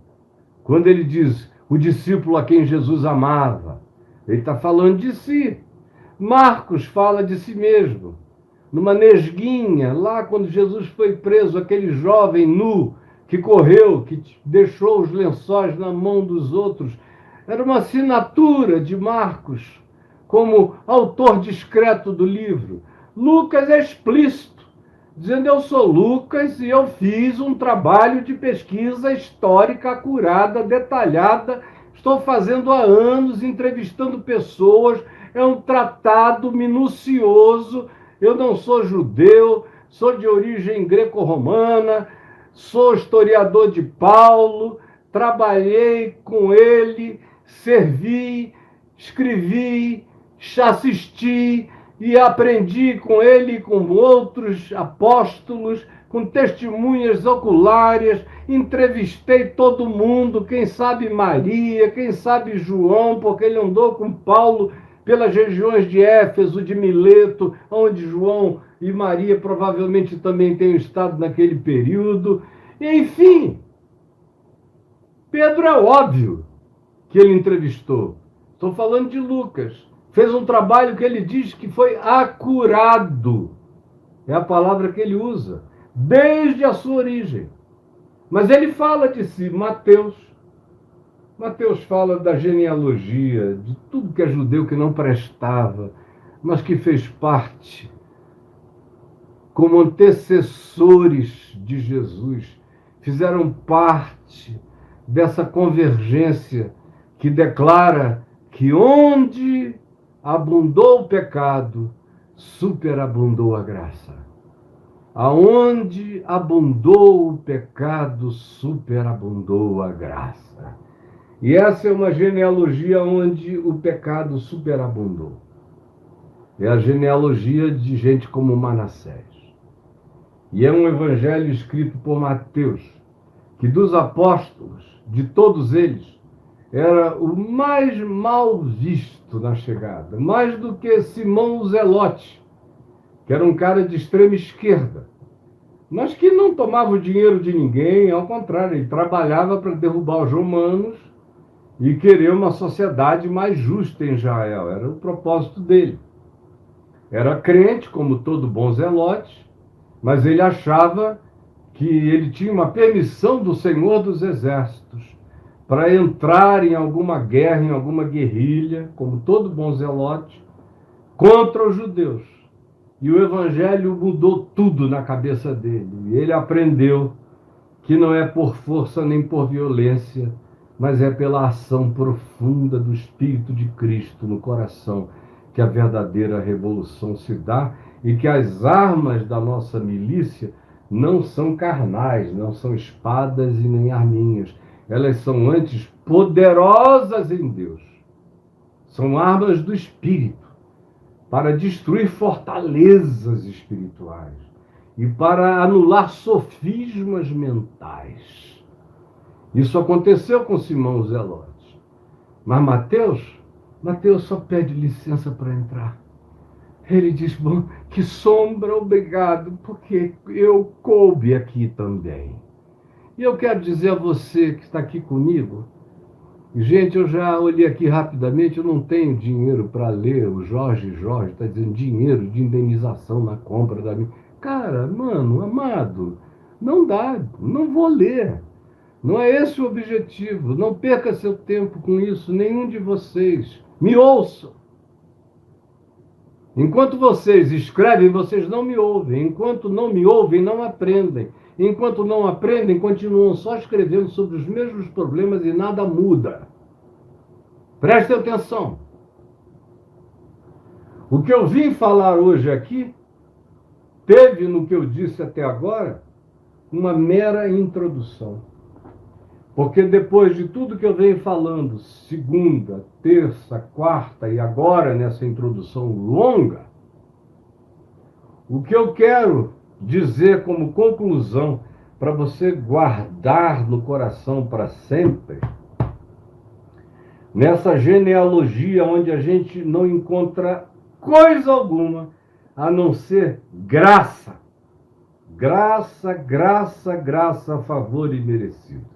Quando ele diz, o discípulo a quem Jesus amava, ele está falando de si. Marcos fala de si mesmo. Numa nesguinha, lá quando Jesus foi preso, aquele jovem nu que correu, que deixou os lençóis na mão dos outros, era uma assinatura de Marcos como autor discreto do livro. Lucas é explícito, dizendo, eu sou Lucas e eu fiz um trabalho de pesquisa histórica acurada, detalhada, estou fazendo há anos, entrevistando pessoas, é um tratado minucioso, eu não sou judeu, sou de origem greco-romana, sou historiador de Paulo, trabalhei com ele, servi, escrevi, assisti e aprendi com ele e com outros apóstolos, com testemunhas oculares, entrevistei todo mundo, quem sabe Maria, quem sabe João, porque ele andou com Paulo pelas regiões de Éfeso, de Mileto, onde João e Maria provavelmente também tenham estado naquele período. Enfim, Pedro é óbvio que ele entrevistou. Estou falando de Lucas. Fez um trabalho que ele diz que foi acurado. É a palavra que ele usa, desde a sua origem. Mas ele fala de si, Mateus. Mateus fala da genealogia, de tudo que é judeu que não prestava, mas que fez parte como antecessores de Jesus, fizeram parte dessa convergência que declara que onde abundou o pecado, superabundou a graça. Aonde abundou o pecado, superabundou a graça. E essa é uma genealogia onde o pecado superabundou. É a genealogia de gente como Manassés. E é um evangelho escrito por Mateus, que dos apóstolos, de todos eles, era o mais mal visto na chegada, mais do que Simão o Zelote, que era um cara de extrema esquerda, mas que não tomava o dinheiro de ninguém, ao contrário, ele trabalhava para derrubar os romanos e querer uma sociedade mais justa em Israel, era o propósito dele. Era crente, como todo bom zelote, mas ele achava que ele tinha uma permissão do Senhor dos Exércitos para entrar em alguma guerra, em alguma guerrilha, como todo bom zelote, contra os judeus. E o evangelho mudou tudo na cabeça dele. E ele aprendeu que não é por força nem por violência, mas é pela ação profunda do Espírito de Cristo no coração que a verdadeira revolução se dá e que as armas da nossa milícia não são carnais, não são espadas e nem arminhas. Elas são antes poderosas em Deus. São armas do Espírito para destruir fortalezas espirituais e para anular sofismas mentais. Isso aconteceu com Simão Zelote. Mas Mateus só pede licença para entrar. Ele diz, bom, que sombra, obrigado, porque eu coube aqui também. E eu quero dizer a você que está aqui comigo, gente, eu já olhei aqui rapidamente, eu não tenho dinheiro para ler, o Jorge está dizendo dinheiro de indenização na compra da minha. Cara, mano, amado, não dá, não vou ler. Não é esse o objetivo, não perca seu tempo com isso, nenhum de vocês. Me ouçam. Enquanto vocês escrevem, vocês não me ouvem. Enquanto não me ouvem, não aprendem. Enquanto não aprendem, continuam só escrevendo sobre os mesmos problemas e nada muda. Prestem atenção. O que eu vim falar hoje aqui teve, no que eu disse até agora, uma mera introdução. Porque depois de tudo que eu venho falando, segunda, terça, quarta e agora nessa introdução longa, o que eu quero dizer como conclusão para você guardar no coração para sempre, nessa genealogia onde a gente não encontra coisa alguma a não ser graça. Graça, graça, graça, favor imerecido.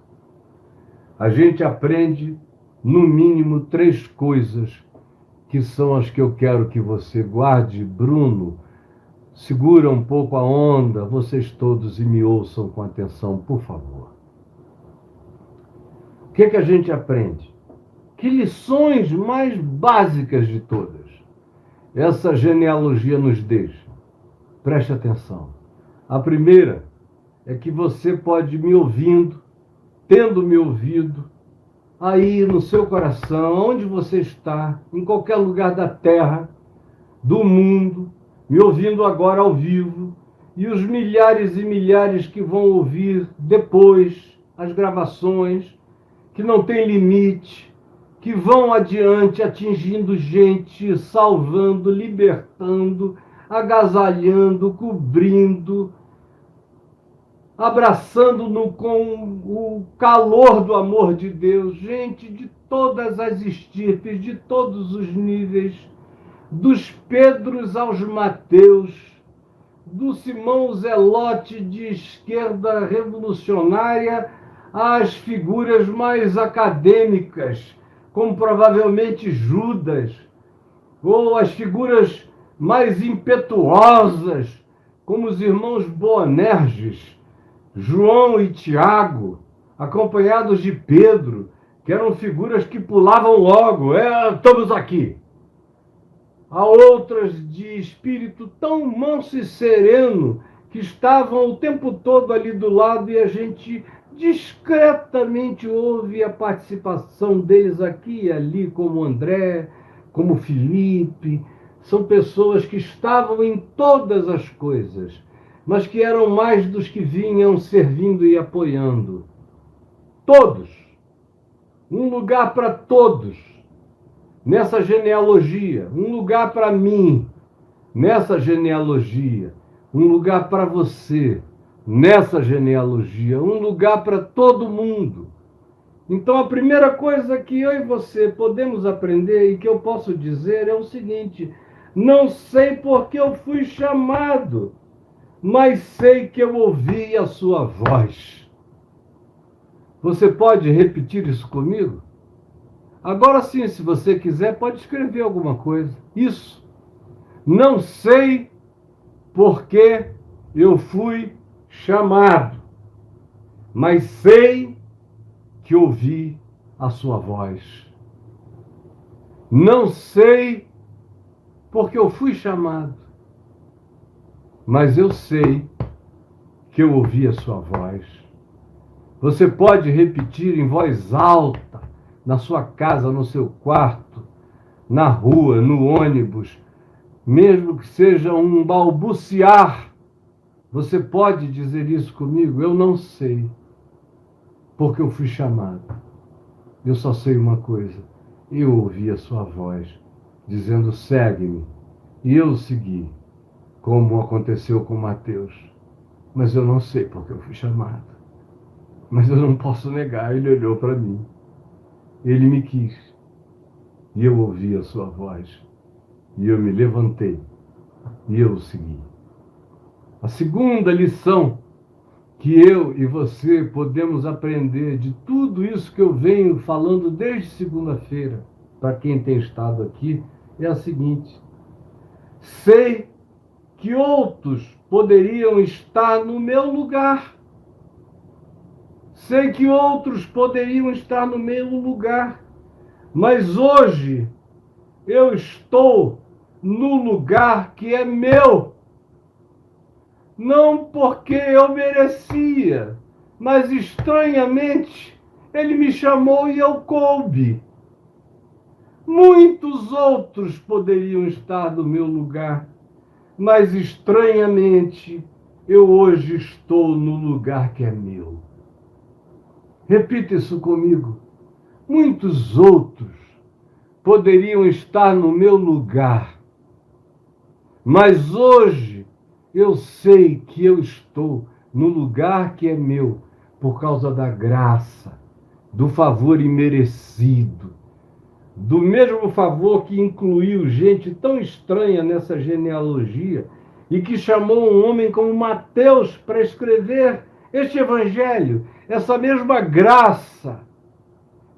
A gente aprende, no mínimo, 3 coisas que são as que eu quero que você guarde. Bruno, segura um pouco a onda, vocês todos, e me ouçam com atenção, por favor. O que a gente aprende? Que lições mais básicas de todas essa genealogia nos deixa? Preste atenção. A primeira é que você pode me ouvindo, tendo me ouvido, aí no seu coração, onde você está, em qualquer lugar da terra, do mundo, me ouvindo agora ao vivo, e os milhares e milhares que vão ouvir depois as gravações, que não tem limite, que vão adiante atingindo gente, salvando, libertando, agasalhando, cobrindo, abraçando-no com o calor do amor de Deus, gente de todas as estirpes, de todos os níveis, dos Pedros aos Mateus, do Simão Zelote de esquerda revolucionária às figuras mais acadêmicas, como provavelmente Judas, ou as figuras mais impetuosas, como os irmãos Boanerges, João e Tiago, acompanhados de Pedro, que eram figuras que pulavam logo, estamos aqui. Há outras de espírito tão manso e sereno, que estavam o tempo todo ali do lado e a gente discretamente ouve a participação deles aqui e ali, como André, como Felipe. São pessoas que estavam em todas as coisas, mas que eram mais dos que vinham servindo e apoiando. Todos. Um lugar para todos nessa genealogia. Um lugar para mim nessa genealogia. Um lugar para você nessa genealogia. Um lugar para todo mundo. Então, a primeira coisa que eu e você podemos aprender e que eu posso dizer é o seguinte: não sei por que eu fui chamado, mas sei que eu ouvi a sua voz. Você pode repetir isso comigo? Agora sim, se você quiser, pode escrever alguma coisa. Isso. Não sei por que eu fui chamado, mas sei que ouvi a sua voz. Não sei porque eu fui chamado, mas eu sei que eu ouvi a sua voz. Você pode repetir em voz alta, na sua casa, no seu quarto, na rua, no ônibus, mesmo que seja um balbuciar. Você pode dizer isso comigo? Eu não sei, porque eu fui chamado. Eu só sei uma coisa: eu ouvi a sua voz, dizendo segue-me, e eu o segui, como aconteceu com Mateus. Mas eu não sei porque eu fui chamado. Mas eu não posso negar, ele olhou para mim. Ele me quis. E eu ouvi a sua voz. E eu me levantei. E eu o segui. A segunda lição que eu e você podemos aprender de tudo isso que eu venho falando desde segunda-feira, para quem tem estado aqui, é a seguinte: sei que outros poderiam estar no meu lugar. Sei que outros poderiam estar no meu lugar, mas hoje eu estou no lugar que é meu. Não porque eu merecia, mas estranhamente ele me chamou e eu coube. Muitos outros poderiam estar no meu lugar, mas estranhamente eu hoje estou no lugar que é meu. Repita isso comigo. Muitos outros poderiam estar no meu lugar, mas hoje eu sei que eu estou no lugar que é meu, por causa da graça, do favor imerecido, do mesmo favor que incluiu gente tão estranha nessa genealogia e que chamou um homem como Mateus para escrever este evangelho. Essa mesma graça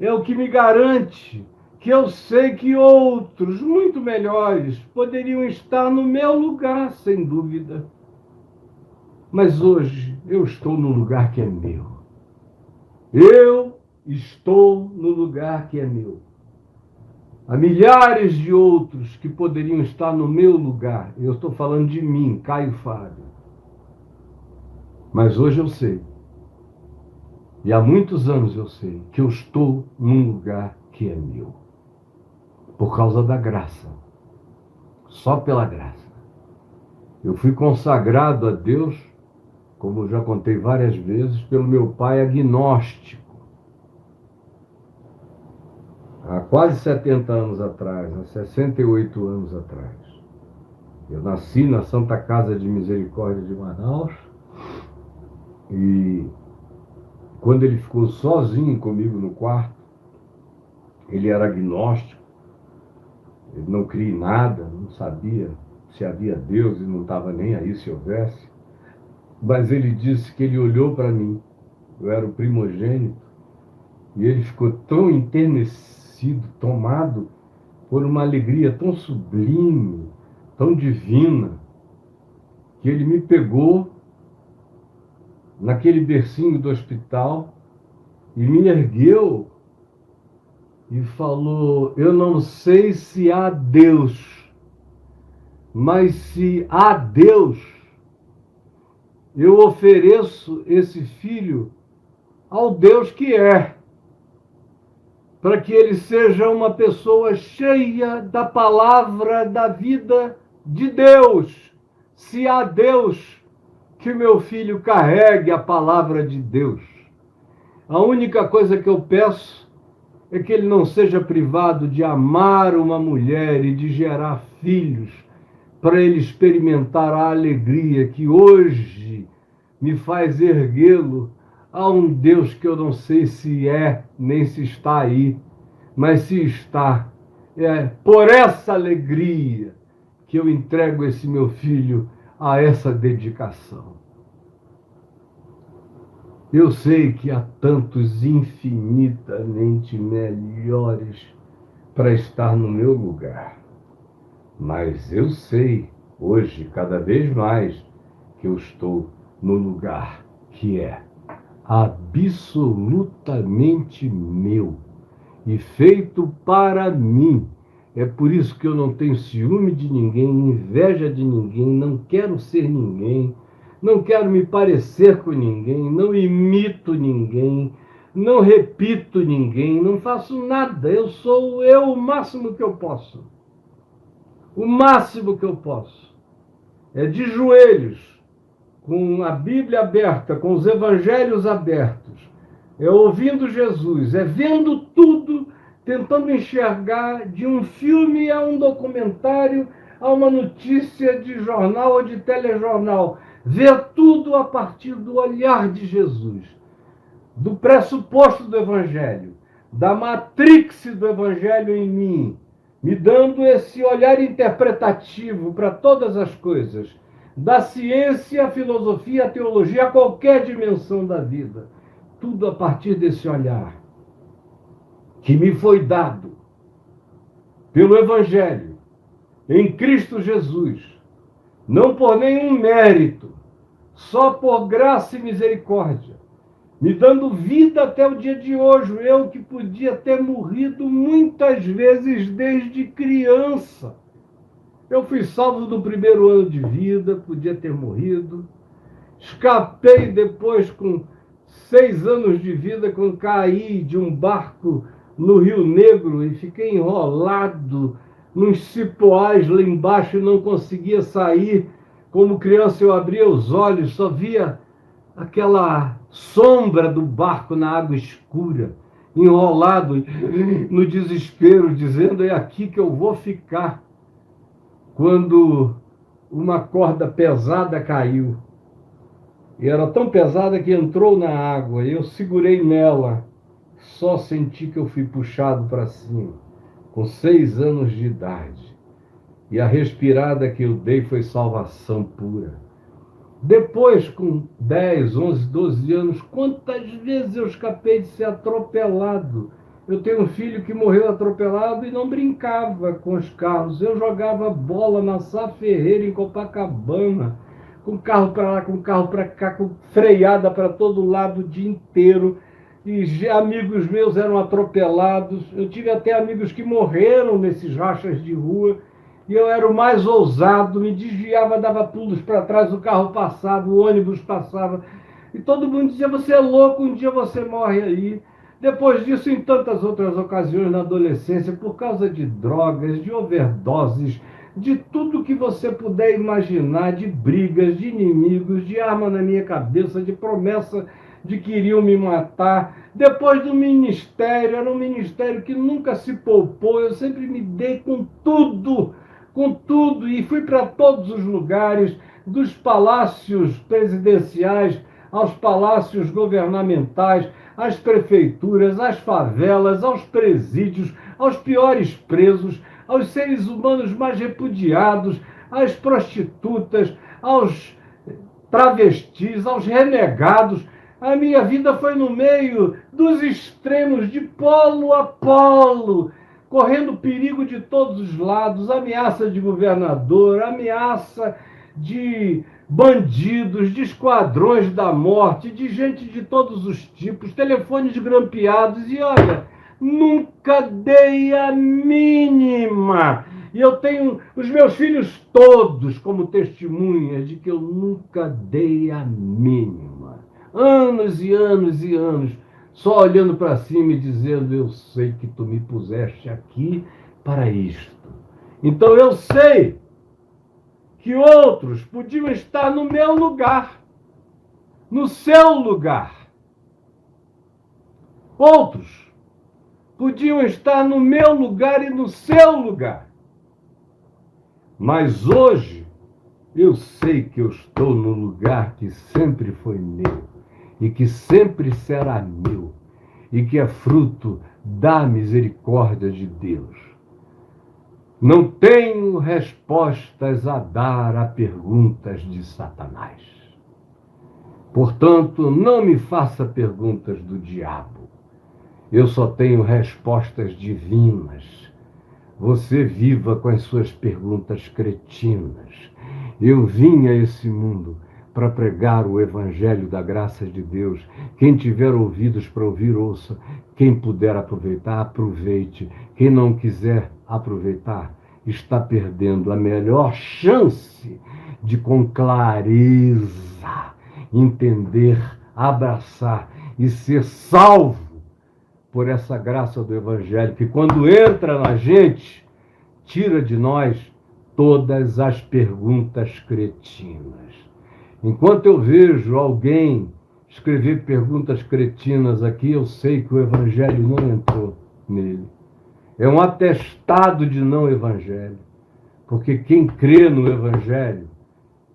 é o que me garante que eu sei que outros, muito melhores, poderiam estar no meu lugar, sem dúvida. Mas hoje eu estou no lugar que é meu. Eu estou no lugar que é meu. Há milhares de outros que poderiam estar no meu lugar. Eu estou falando de mim, Caio Fábio. Mas hoje eu sei, e há muitos anos eu sei, que eu estou num lugar que é meu. Por causa da graça. Só pela graça. Eu fui consagrado a Deus, como eu já contei várias vezes, pelo meu pai agnóstico. Há quase 70 anos atrás, há 68 anos atrás. Eu nasci na Santa Casa de Misericórdia de Manaus e quando ele ficou sozinho comigo no quarto, ele era agnóstico, ele não cria em nada, não sabia se havia Deus e não estava nem aí se houvesse, mas ele disse que ele olhou para mim, eu era o primogênito, e ele ficou tão enternecido, tomado por uma alegria tão sublime, tão divina, que ele me pegou naquele bercinho do hospital e me ergueu e falou: eu não sei se há Deus, mas se há Deus, eu ofereço esse filho ao Deus que é, para que ele seja uma pessoa cheia da palavra da vida de Deus. Se há Deus, que meu filho carregue a palavra de Deus. A única coisa que eu peço é que ele não seja privado de amar uma mulher e de gerar filhos, para ele experimentar a alegria que hoje me faz erguê-lo a um Deus que eu não sei se é, nem se está aí, mas se está, é por essa alegria que eu entrego esse meu filho a essa dedicação. Eu sei que há tantos infinitamente melhores para estar no meu lugar, mas eu sei, hoje, cada vez mais, que eu estou no lugar que é absolutamente meu e feito para mim. É por isso que eu não tenho ciúme de ninguém, inveja de ninguém, não quero ser ninguém, não quero me parecer com ninguém, não imito ninguém, não repito ninguém, não faço nada. Eu sou eu o máximo que eu posso. O máximo que eu posso é de joelhos, com a Bíblia aberta, com os evangelhos abertos, é ouvindo Jesus, é vendo tudo, tentando enxergar de um filme a um documentário, a uma notícia de jornal ou de telejornal, ver tudo a partir do olhar de Jesus, do pressuposto do evangelho, da matrix do evangelho em mim, me dando esse olhar interpretativo para todas as coisas, da ciência, a filosofia, a teologia, a qualquer dimensão da vida. Tudo a partir desse olhar que me foi dado pelo Evangelho, em Cristo Jesus, não por nenhum mérito, só por graça e misericórdia, me dando vida até o dia de hoje, eu que podia ter morrido muitas vezes desde criança. Eu fui salvo no primeiro ano de vida, podia ter morrido. Escapei depois com 6 anos de vida, quando caí de um barco no Rio Negro e fiquei enrolado nos cipoais lá embaixo e não conseguia sair. Como criança eu abria os olhos, só via aquela sombra do barco na água escura, enrolado no desespero, dizendo: é aqui que eu vou ficar. Quando uma corda pesada caiu E era tão pesada que entrou na água. Eu segurei nela. Só senti que eu fui puxado para cima, com 6 anos de idade. E a respirada que eu dei foi salvação pura. Depois, com 10, 11, 12 anos, quantas vezes eu escapei de ser atropelado? Eu tenho um filho que morreu atropelado e não brincava com os carros. Eu jogava bola na Sá Ferreira, em Copacabana, com carro para lá, com carro para cá, com freada para todo lado o dia inteiro. E amigos meus eram atropelados. Eu tive até amigos que morreram nesses rachas de rua. E eu era o mais ousado, me desviava, dava pulos para trás, o carro passava, o ônibus passava. E todo mundo dizia, você é louco, um dia você morre aí. Depois disso, em tantas outras ocasiões na adolescência, por causa de drogas, de overdoses, de tudo que você puder imaginar, de brigas, de inimigos, de arma na minha cabeça, de promessa de que iriam me matar. Depois do ministério, era um ministério que nunca se poupou, eu sempre me dei com tudo, e fui para todos os lugares, dos palácios presidenciais aos palácios governamentais, às prefeituras, às favelas, aos presídios, aos piores presos, aos seres humanos mais repudiados, às prostitutas, aos travestis, aos renegados. A minha vida foi no meio dos extremos, de polo a polo, correndo perigo de todos os lados, ameaça de governador, ameaça de bandidos, de esquadrões da morte, de gente de todos os tipos, telefones grampeados, e olha, nunca dei a mínima. E eu tenho os meus filhos todos como testemunhas de que eu nunca dei a mínima. Anos e anos e anos, só olhando para cima e dizendo, eu sei que tu me puseste aqui para isto. Então eu sei que outros podiam estar no meu lugar, no seu lugar. Outros podiam estar no meu lugar e no seu lugar. Mas hoje eu sei que eu estou no lugar que sempre foi meu e que sempre será meu e que é fruto da misericórdia de Deus. Não tenho respostas a dar a perguntas de Satanás. Portanto, não me faça perguntas do diabo. Eu só tenho respostas divinas. Você viva com as suas perguntas cretinas. Eu vim a esse mundo para pregar o evangelho da graça de Deus. Quem tiver ouvidos para ouvir, ouça. Quem puder aproveitar, aproveite. Quem não quiser aproveitar, está perdendo a melhor chance de, com clareza, entender, abraçar e ser salvo por essa graça do evangelho, que quando entra na gente, tira de nós todas as perguntas cretinas. Enquanto eu vejo alguém escrever perguntas cretinas aqui, eu sei que o evangelho não entrou nele. É um atestado de não evangelho. Porque quem crê no evangelho,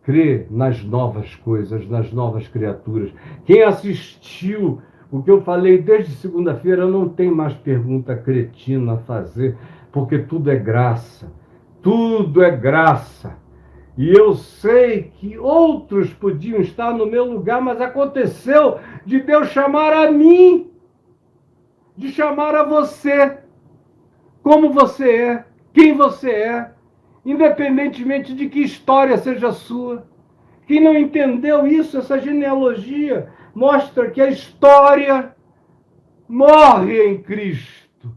crê nas novas coisas, nas novas criaturas. Quem assistiu o que eu falei desde segunda-feira, não tem mais pergunta cretina a fazer, porque tudo é graça. Tudo é graça. E eu sei que outros podiam estar no meu lugar, mas aconteceu de Deus chamar a mim, de chamar a você, como você é, quem você é, independentemente de que história seja sua. Quem não entendeu isso, essa genealogia mostra que a história morre em Cristo.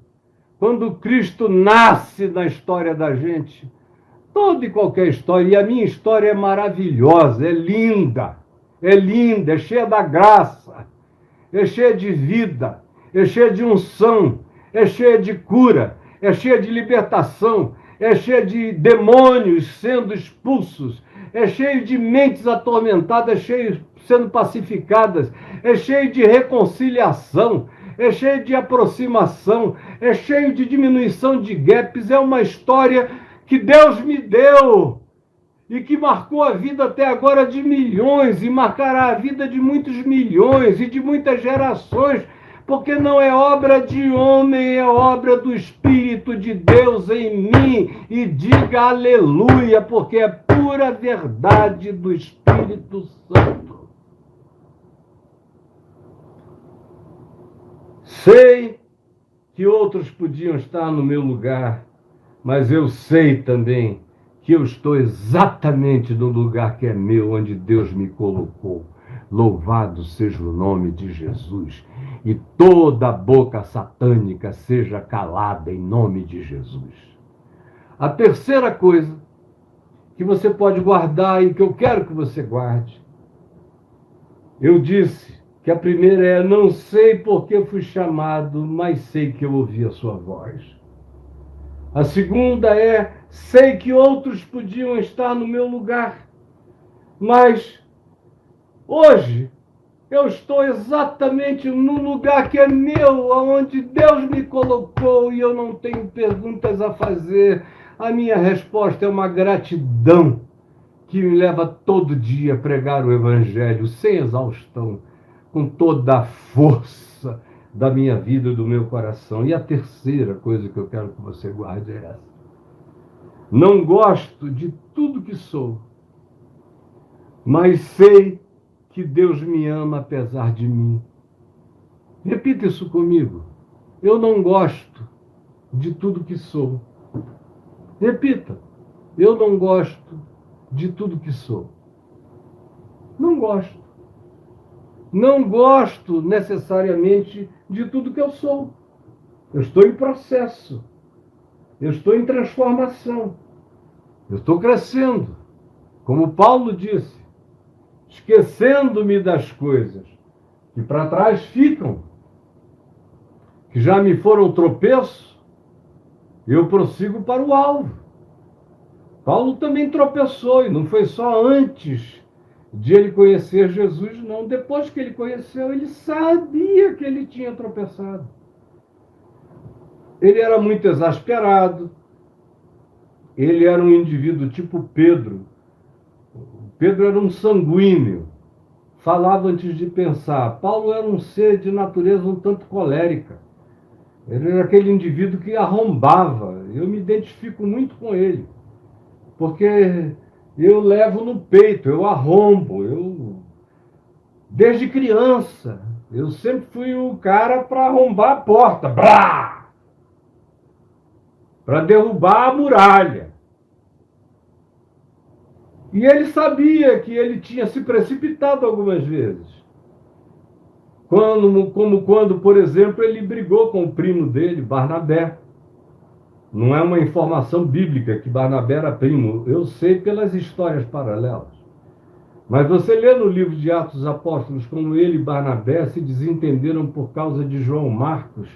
Quando Cristo nasce na história da gente, toda e qualquer história, e a minha história é maravilhosa, é linda, é cheia da graça, é cheia de vida, é cheia de unção, é cheia de cura, é cheia de libertação, é cheia de demônios sendo expulsos, é cheio de mentes atormentadas, cheio sendo pacificadas, é cheio de reconciliação, é cheio de aproximação, é cheio de diminuição de gaps, é uma história que Deus me deu. e que marcou a vida até agora de milhões e marcará a vida de muitos milhões e de muitas gerações, porque não é obra de homem, é obra do Espírito de Deus em mim. E diga aleluia, porque é pura verdade do Espírito Santo. Sei que outros podiam estar no meu lugar, mas eu sei também que eu estou exatamente no lugar que é meu, onde Deus me colocou. Louvado seja o nome de Jesus. E toda boca satânica seja calada em nome de Jesus. A terceira coisa que você pode guardar e que eu quero que você guarde. Eu disse que a primeira é: não sei por que fui chamado, mas sei que eu ouvi a sua voz. A segunda é: sei que outros podiam estar no meu lugar, mas hoje eu estou exatamente no lugar que é meu, onde Deus me colocou, e eu não tenho perguntas a fazer. A minha resposta é uma gratidão que me leva todo dia a pregar o Evangelho sem exaustão, com toda a força da minha vida e do meu coração. E a terceira coisa que eu quero que você guarde é essa: não gosto de tudo que sou, mas sei que Deus me ama apesar de mim. Repita isso comigo. Eu não gosto de tudo que sou. Repita. Eu não gosto de tudo que sou. Não gosto. Não gosto necessariamente de tudo que eu sou. Eu estou em processo. Eu estou em transformação. Eu estou crescendo. Como Paulo disse, esquecendo-me das coisas que para trás ficam, que já me foram tropeço, eu prossigo para o alvo. Paulo também tropeçou, e não foi só antes de ele conhecer Jesus, não. Depois que ele conheceu, ele sabia que ele tinha tropeçado. Ele era muito exasperado, ele era um indivíduo tipo Pedro. Pedro era um sanguíneo, falava antes de pensar. Paulo era um ser de natureza um tanto colérica. Ele era aquele indivíduo que arrombava. Eu me identifico muito com ele, porque eu levo no peito, eu arrombo. Desde criança, eu sempre fui o cara para arrombar a porta, para derrubar a muralha. E ele sabia que ele tinha se precipitado algumas vezes. Como quando, por exemplo, ele brigou com o primo dele, Barnabé. Não é uma informação bíblica que Barnabé era primo. Eu sei pelas histórias paralelas. Mas você lê no livro de Atos dos Apóstolos como ele e Barnabé se desentenderam por causa de João Marcos.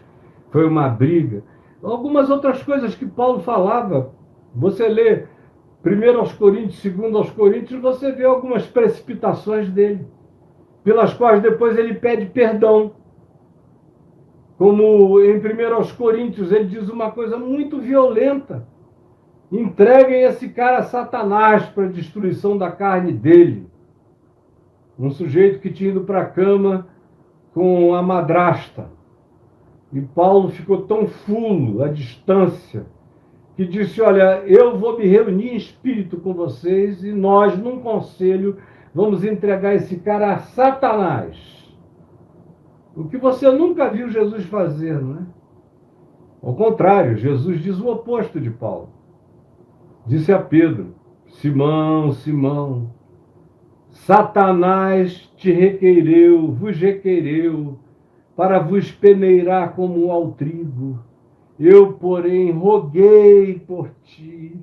Foi uma briga. Algumas outras coisas que Paulo falava. Você lê 1 aos Coríntios, 2 aos Coríntios, você vê algumas precipitações dele, pelas quais depois ele pede perdão. Como em 1 aos Coríntios ele diz uma coisa muito violenta: entreguem esse cara a Satanás para a destruição da carne dele. Um sujeito que tinha ido para a cama com a madrasta. E Paulo ficou tão fulo à distância que disse: olha, eu vou me reunir em espírito com vocês e nós, num conselho, vamos entregar esse cara a Satanás. O que você nunca viu Jesus fazer, não é? Ao contrário, Jesus diz o oposto de Paulo. Disse a Pedro: Simão, Simão, Satanás vos requereu, para vos peneirar como ao trigo. Eu, porém, roguei por ti,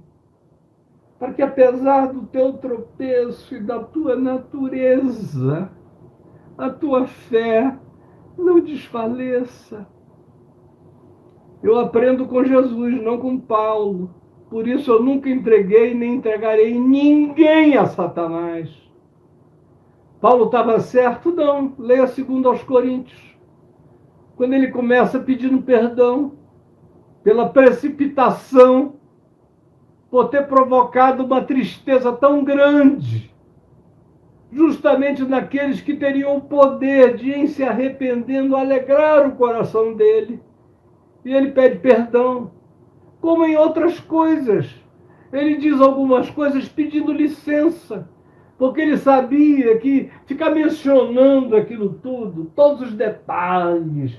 para que, apesar do teu tropeço e da tua natureza, a tua fé não desfaleça. Eu aprendo com Jesus, não com Paulo. Por isso eu nunca entreguei nem entregarei ninguém a Satanás. Paulo estava certo? Não. Leia 2 aos Coríntios. Quando ele começa pedindo perdão pela precipitação por ter provocado uma tristeza tão grande, justamente naqueles que teriam o poder de, em se arrependendo, alegrar o coração dele. E ele pede perdão, como em outras coisas. Ele diz algumas coisas pedindo licença, porque ele sabia que ficar mencionando aquilo tudo, todos os detalhes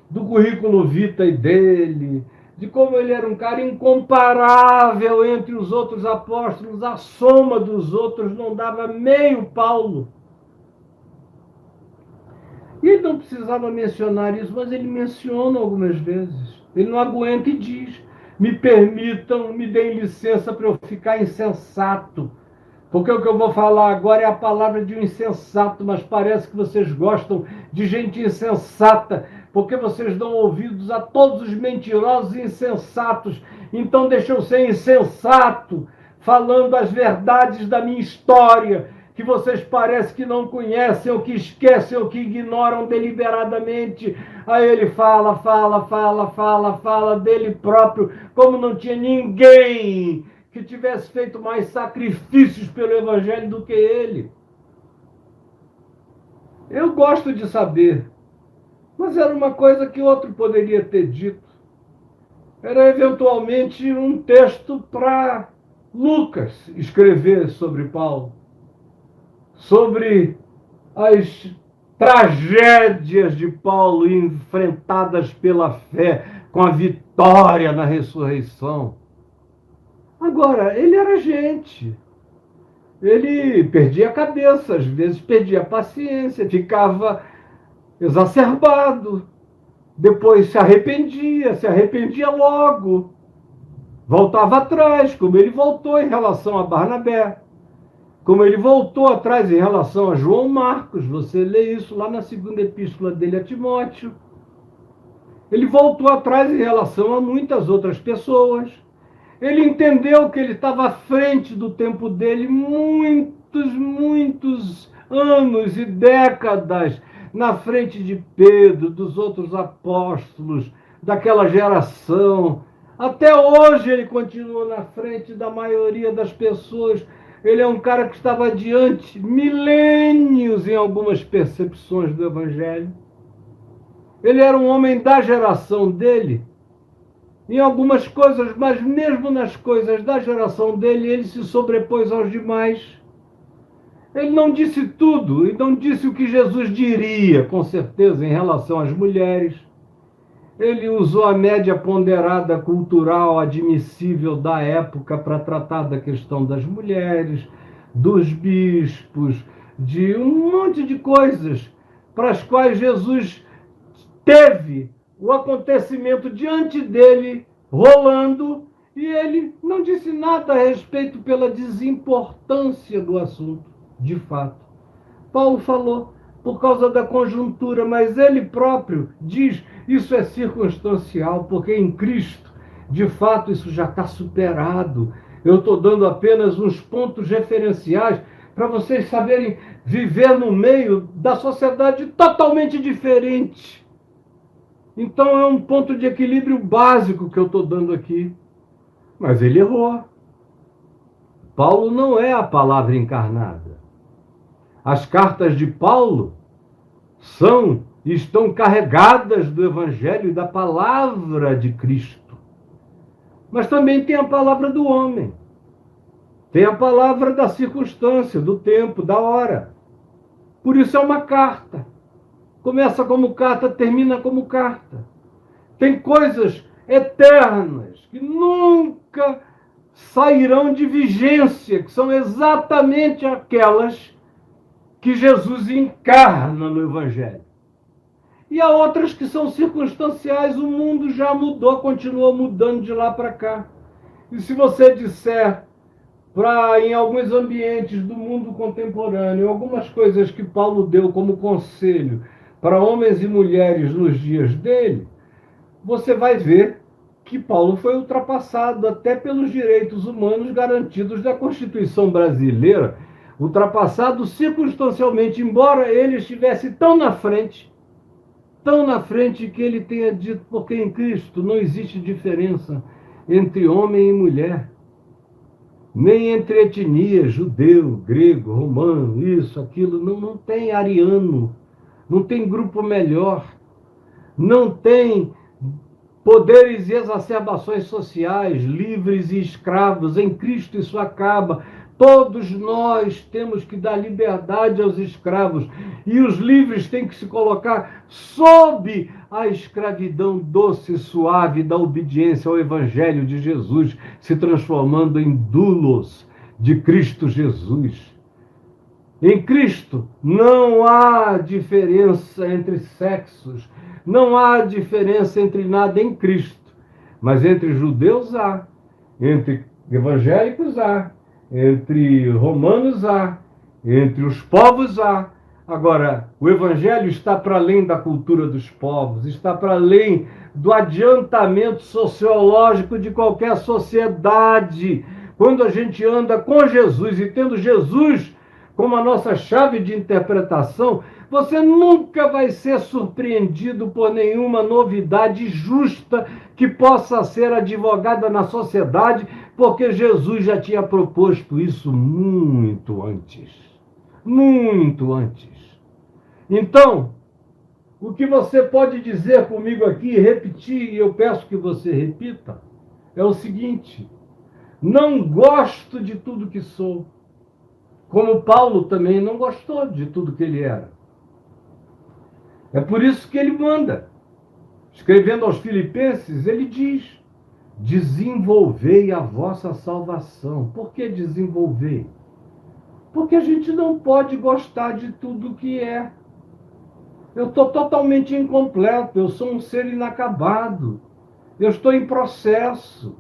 do currículo vitae dele, de como ele era um cara incomparável entre os outros apóstolos, a soma dos outros não dava meio Paulo. E ele não precisava mencionar isso, mas ele menciona algumas vezes. Ele não aguenta e diz: me permitam, me deem licença para eu ficar insensato. Porque o que eu vou falar agora é a palavra de um insensato, mas parece que vocês gostam de gente insensata, porque vocês dão ouvidos a todos os mentirosos e insensatos. Então deixa eu ser insensato, falando as verdades da minha história, que vocês parecem que não conhecem, ou que esquecem, ou que ignoram deliberadamente. Aí ele fala dele próprio, como não tinha ninguém que tivesse feito mais sacrifícios pelo Evangelho do que ele. Eu gosto de saber, mas era uma coisa que outro poderia ter dito. Era eventualmente um texto para Lucas escrever sobre Paulo, sobre as tragédias de Paulo enfrentadas pela fé, com a vitória na ressurreição. Agora, ele era gente. Ele perdia a cabeça, às vezes perdia a paciência, ficava exacerbado. Depois se arrependia logo. Voltava atrás, como ele voltou em relação a Barnabé. Como ele voltou atrás em relação a João Marcos. Você lê isso lá na segunda epístola dele a Timóteo. Ele voltou atrás em relação a muitas outras pessoas. Ele entendeu que ele estava à frente do tempo dele, muitos anos e décadas na frente de Pedro, dos outros apóstolos, daquela geração. Até hoje ele continua na frente da maioria das pessoas. Ele é um cara que estava adiante milênios em algumas percepções do Evangelho. Ele era um homem da geração dele, em algumas coisas, mas mesmo nas coisas da geração dele, ele se sobrepôs aos demais. Ele não disse tudo, e não disse o que Jesus diria, com certeza, em relação às mulheres. Ele usou a média ponderada cultural admissível da época para tratar da questão das mulheres, dos bispos, de um monte de coisas para as quais Jesus teve o acontecimento diante dele, rolando, e ele não disse nada a respeito pela desimportância do assunto, de fato. Paulo falou por causa da conjuntura, mas ele próprio diz: isso é circunstancial, porque em Cristo, de fato, isso já está superado. Eu estou dando apenas uns pontos referenciais para vocês saberem viver no meio da sociedade totalmente diferente. Então é um ponto de equilíbrio básico que eu estou dando aqui. Mas ele errou. Paulo não é a palavra encarnada. As cartas de Paulo estão carregadas do Evangelho e da palavra de Cristo. Mas também tem a palavra do homem. Tem a palavra da circunstância, do tempo, da hora. Por isso é uma carta. Começa como carta, termina como carta. Tem coisas eternas que nunca sairão de vigência, que são exatamente aquelas que Jesus encarna no Evangelho. E há outras que são circunstanciais, o mundo já mudou, continua mudando de lá para cá. E se você disser em alguns ambientes do mundo contemporâneo, algumas coisas que Paulo deu como conselho para homens e mulheres nos dias dele, você vai ver que Paulo foi ultrapassado até pelos direitos humanos garantidos da Constituição brasileira, ultrapassado circunstancialmente, embora ele estivesse tão na frente que ele tenha dito, porque em Cristo não existe diferença entre homem e mulher. nem entre etnias, judeu, grego, romano, isso, aquilo. Não, não tem ariano, não tem grupo melhor, não tem poderes e exacerbações sociais, livres e escravos. Em Cristo isso acaba. Todos nós temos que dar liberdade aos escravos. E os livres têm que se colocar sob a escravidão doce e suave da obediência ao Evangelho de Jesus, se transformando em doulos de Cristo Jesus. Em Cristo não há diferença entre sexos, não há diferença entre nada em Cristo, mas entre judeus há, entre evangélicos há, entre romanos há, entre os povos há. Agora, o Evangelho está para além da cultura dos povos, está para além do adiantamento sociológico de qualquer sociedade. Quando a gente anda com Jesus e tendo Jesus como a nossa chave de interpretação, você nunca vai ser surpreendido por nenhuma novidade justa que possa ser advogada na sociedade, porque Jesus já tinha proposto isso muito antes. Muito antes. Então, o que você pode dizer comigo aqui, repetir, e eu peço que você repita, é o seguinte: não gosto de tudo que sou. Como Paulo também não gostou de tudo que ele era. É por isso que ele manda. Escrevendo aos Filipenses, ele diz: desenvolvei a vossa salvação. Por que desenvolver? Porque a gente não pode gostar de tudo que é. Eu estou totalmente incompleto, eu sou um ser inacabado. Eu estou em processo.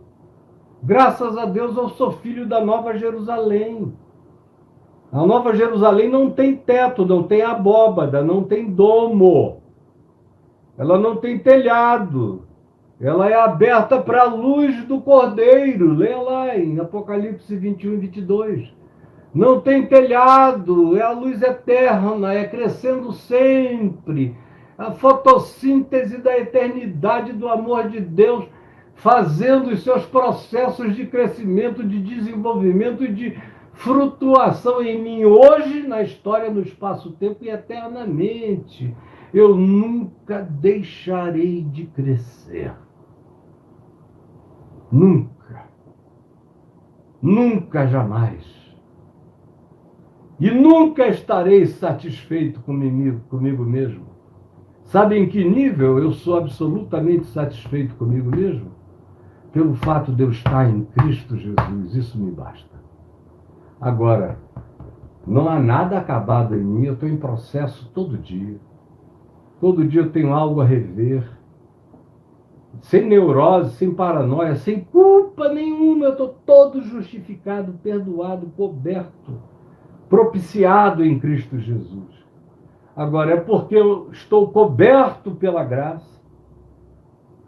Graças a Deus eu sou filho da Nova Jerusalém. A Nova Jerusalém não tem teto, não tem abóbada, não tem domo. Ela não tem telhado. Ela é aberta para a luz do Cordeiro. Leia lá em Apocalipse 21 e 22. Não tem telhado, é a luz eterna, é crescendo sempre. A fotossíntese da eternidade do amor de Deus, fazendo os seus processos de crescimento, de desenvolvimento e de flutuação em mim, hoje, na história, no espaço-tempo e eternamente. Eu nunca deixarei de crescer. Nunca. Nunca, jamais. E nunca estarei satisfeito comigo mesmo. Sabe em que nível eu sou absolutamente satisfeito comigo mesmo? Pelo fato de eu estar em Cristo Jesus, isso me basta. Agora, não há nada acabado em mim, eu estou em processo todo dia. Todo dia eu tenho algo a rever. Sem neurose, sem paranoia, sem culpa nenhuma, eu estou todo justificado, perdoado, coberto, propiciado em Cristo Jesus. Agora, é porque eu estou coberto pela graça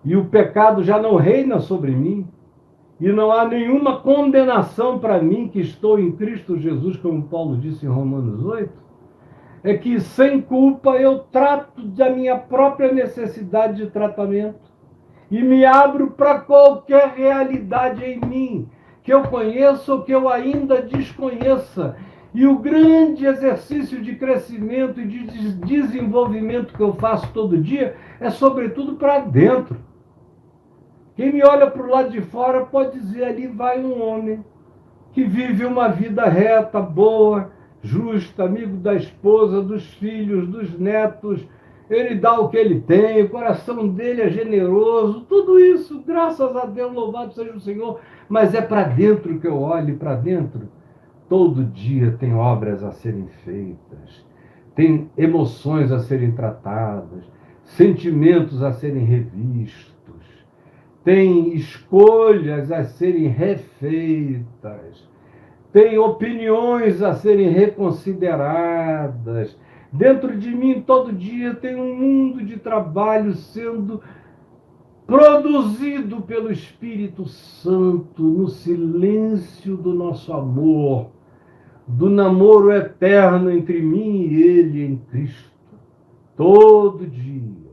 e o pecado já não reina sobre mim e não há nenhuma condenação para mim que estou em Cristo Jesus, como Paulo disse em Romanos 8, é que sem culpa eu trato da minha própria necessidade de tratamento e me abro para qualquer realidade em mim, que eu conheça ou que eu ainda desconheça. E o grande exercício de crescimento e de desenvolvimento que eu faço todo dia é, sobretudo, para dentro. Quem me olha para o lado de fora pode dizer: ali vai um homem que vive uma vida reta, boa, justa, amigo da esposa, dos filhos, dos netos. Ele dá o que ele tem, o coração dele é generoso, tudo isso, graças a Deus, louvado seja o Senhor. Mas é para dentro que eu olho, para dentro. Todo dia tem obras a serem feitas, tem emoções a serem tratadas, sentimentos a serem revistos, tem escolhas a serem refeitas, tem opiniões a serem reconsideradas. Dentro de mim, todo dia, tem um mundo de trabalho sendo produzido pelo Espírito Santo no silêncio do nosso amor, do namoro eterno entre mim e ele em Cristo, todo dia.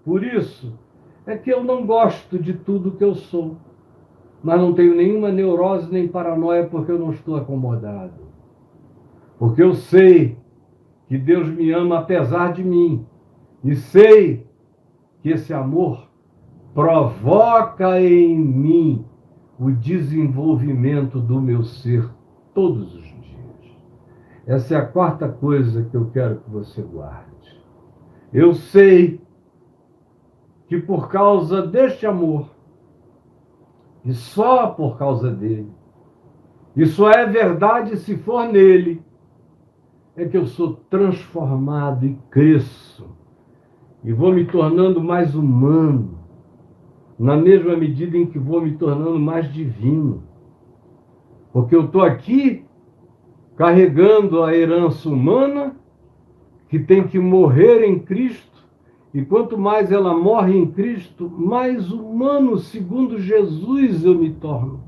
Por isso é que eu não gosto de tudo que eu sou. mas não tenho nenhuma neurose nem paranoia porque eu não estou acomodado. Porque eu sei que Deus me ama apesar de mim. E sei que esse amor provoca em mim o desenvolvimento do meu ser todos os dias. Essa é a quarta coisa que eu quero que você guarde. Eu sei que por causa deste amor, e só por causa dele, e só é verdade se for nele, é que eu sou transformado e cresço, e vou me tornando mais humano, na mesma medida em que vou me tornando mais divino. Porque eu estou aqui carregando a herança humana que tem que morrer em Cristo, e quanto mais ela morre em Cristo, mais humano, segundo Jesus, eu me torno.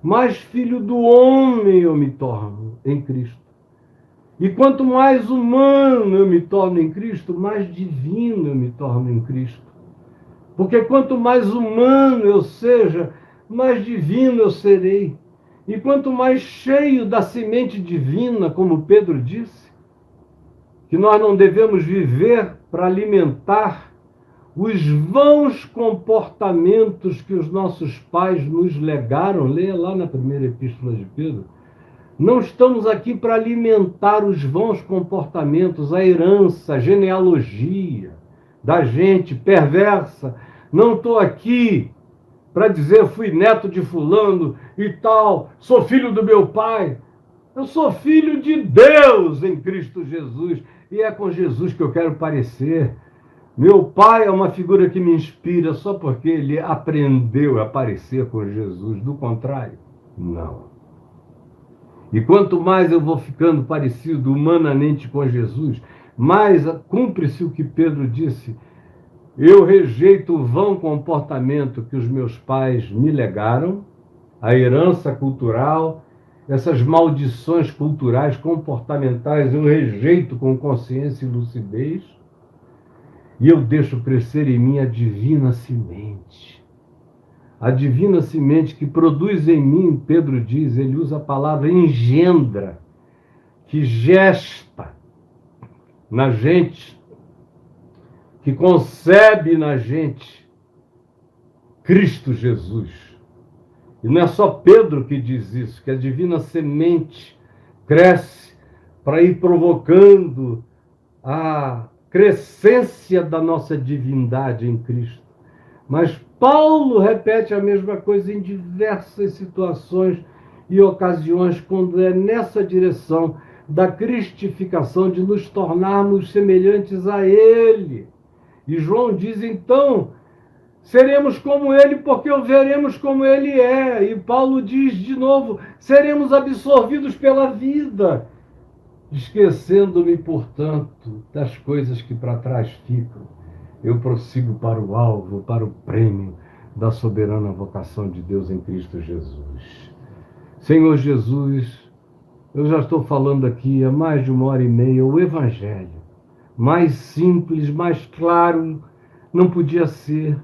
Mais filho do homem eu me torno em Cristo. E quanto mais humano eu me torno em Cristo, mais divino eu me torno em Cristo. Porque quanto mais humano eu seja, mais divino eu serei. E quanto mais cheio da semente divina, como Pedro disse, que nós não devemos viver para alimentar os vãos comportamentos que os nossos pais nos legaram, leia lá na primeira epístola de Pedro. Não estamos aqui para alimentar os vãos comportamentos, a herança, a genealogia da gente perversa. Não estou aqui para dizer fui neto de fulano e tal, sou filho do meu pai. Eu sou filho de Deus em Cristo Jesus. E é com Jesus que eu quero parecer. Meu pai é uma figura que me inspira só porque ele aprendeu a parecer com Jesus. Do contrário, não. E quanto mais eu vou ficando parecido humanamente com Jesus, mais cumpre-se o que Pedro disse. Eu rejeito o vão comportamento que os meus pais me legaram, a herança cultural, essas maldições culturais, comportamentais, eu rejeito com consciência e lucidez, e eu deixo crescer em mim a divina semente. A divina semente que produz em mim, Pedro diz, ele usa a palavra engendra, que gesta na gente, que concebe na gente Cristo Jesus. E não é só Pedro que diz isso, que a divina semente cresce para ir provocando a crescência da nossa divindade em Cristo. Mas Paulo repete a mesma coisa em diversas situações e ocasiões, quando é nessa direção da cristificação, de nos tornarmos semelhantes a Ele. E João diz, então, seremos como Ele porque o veremos como Ele é. E Paulo diz de novo, seremos absorvidos pela vida, esquecendo-me, portanto, das coisas que para trás ficam. Eu prossigo para o alvo, para o prêmio da soberana vocação de Deus em Cristo Jesus. Senhor Jesus, eu já estou falando aqui há mais de 1h30 o Evangelho. Mais simples, mais claro, não podia ser.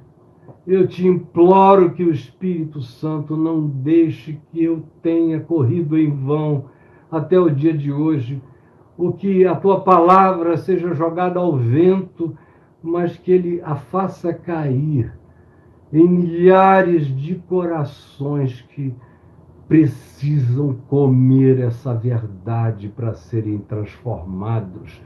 Eu te imploro que o Espírito Santo não deixe que eu tenha corrido em vão até o dia de hoje, ou que a tua palavra seja jogada ao vento, mas que ele a faça cair em milhares de corações que precisam comer essa verdade para serem transformados,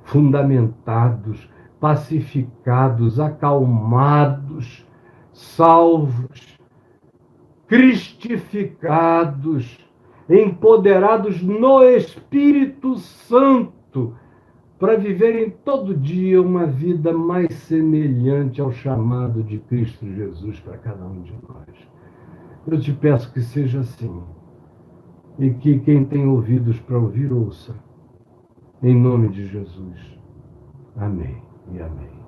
fundamentados, pacificados, acalmados, salvos, cristificados, empoderados no Espírito Santo, para viverem todo dia uma vida mais semelhante ao chamado de Cristo Jesus para cada um de nós. Eu te peço que seja assim, e que quem tem ouvidos para ouvir, ouça. Em nome de Jesus. Amém e amém.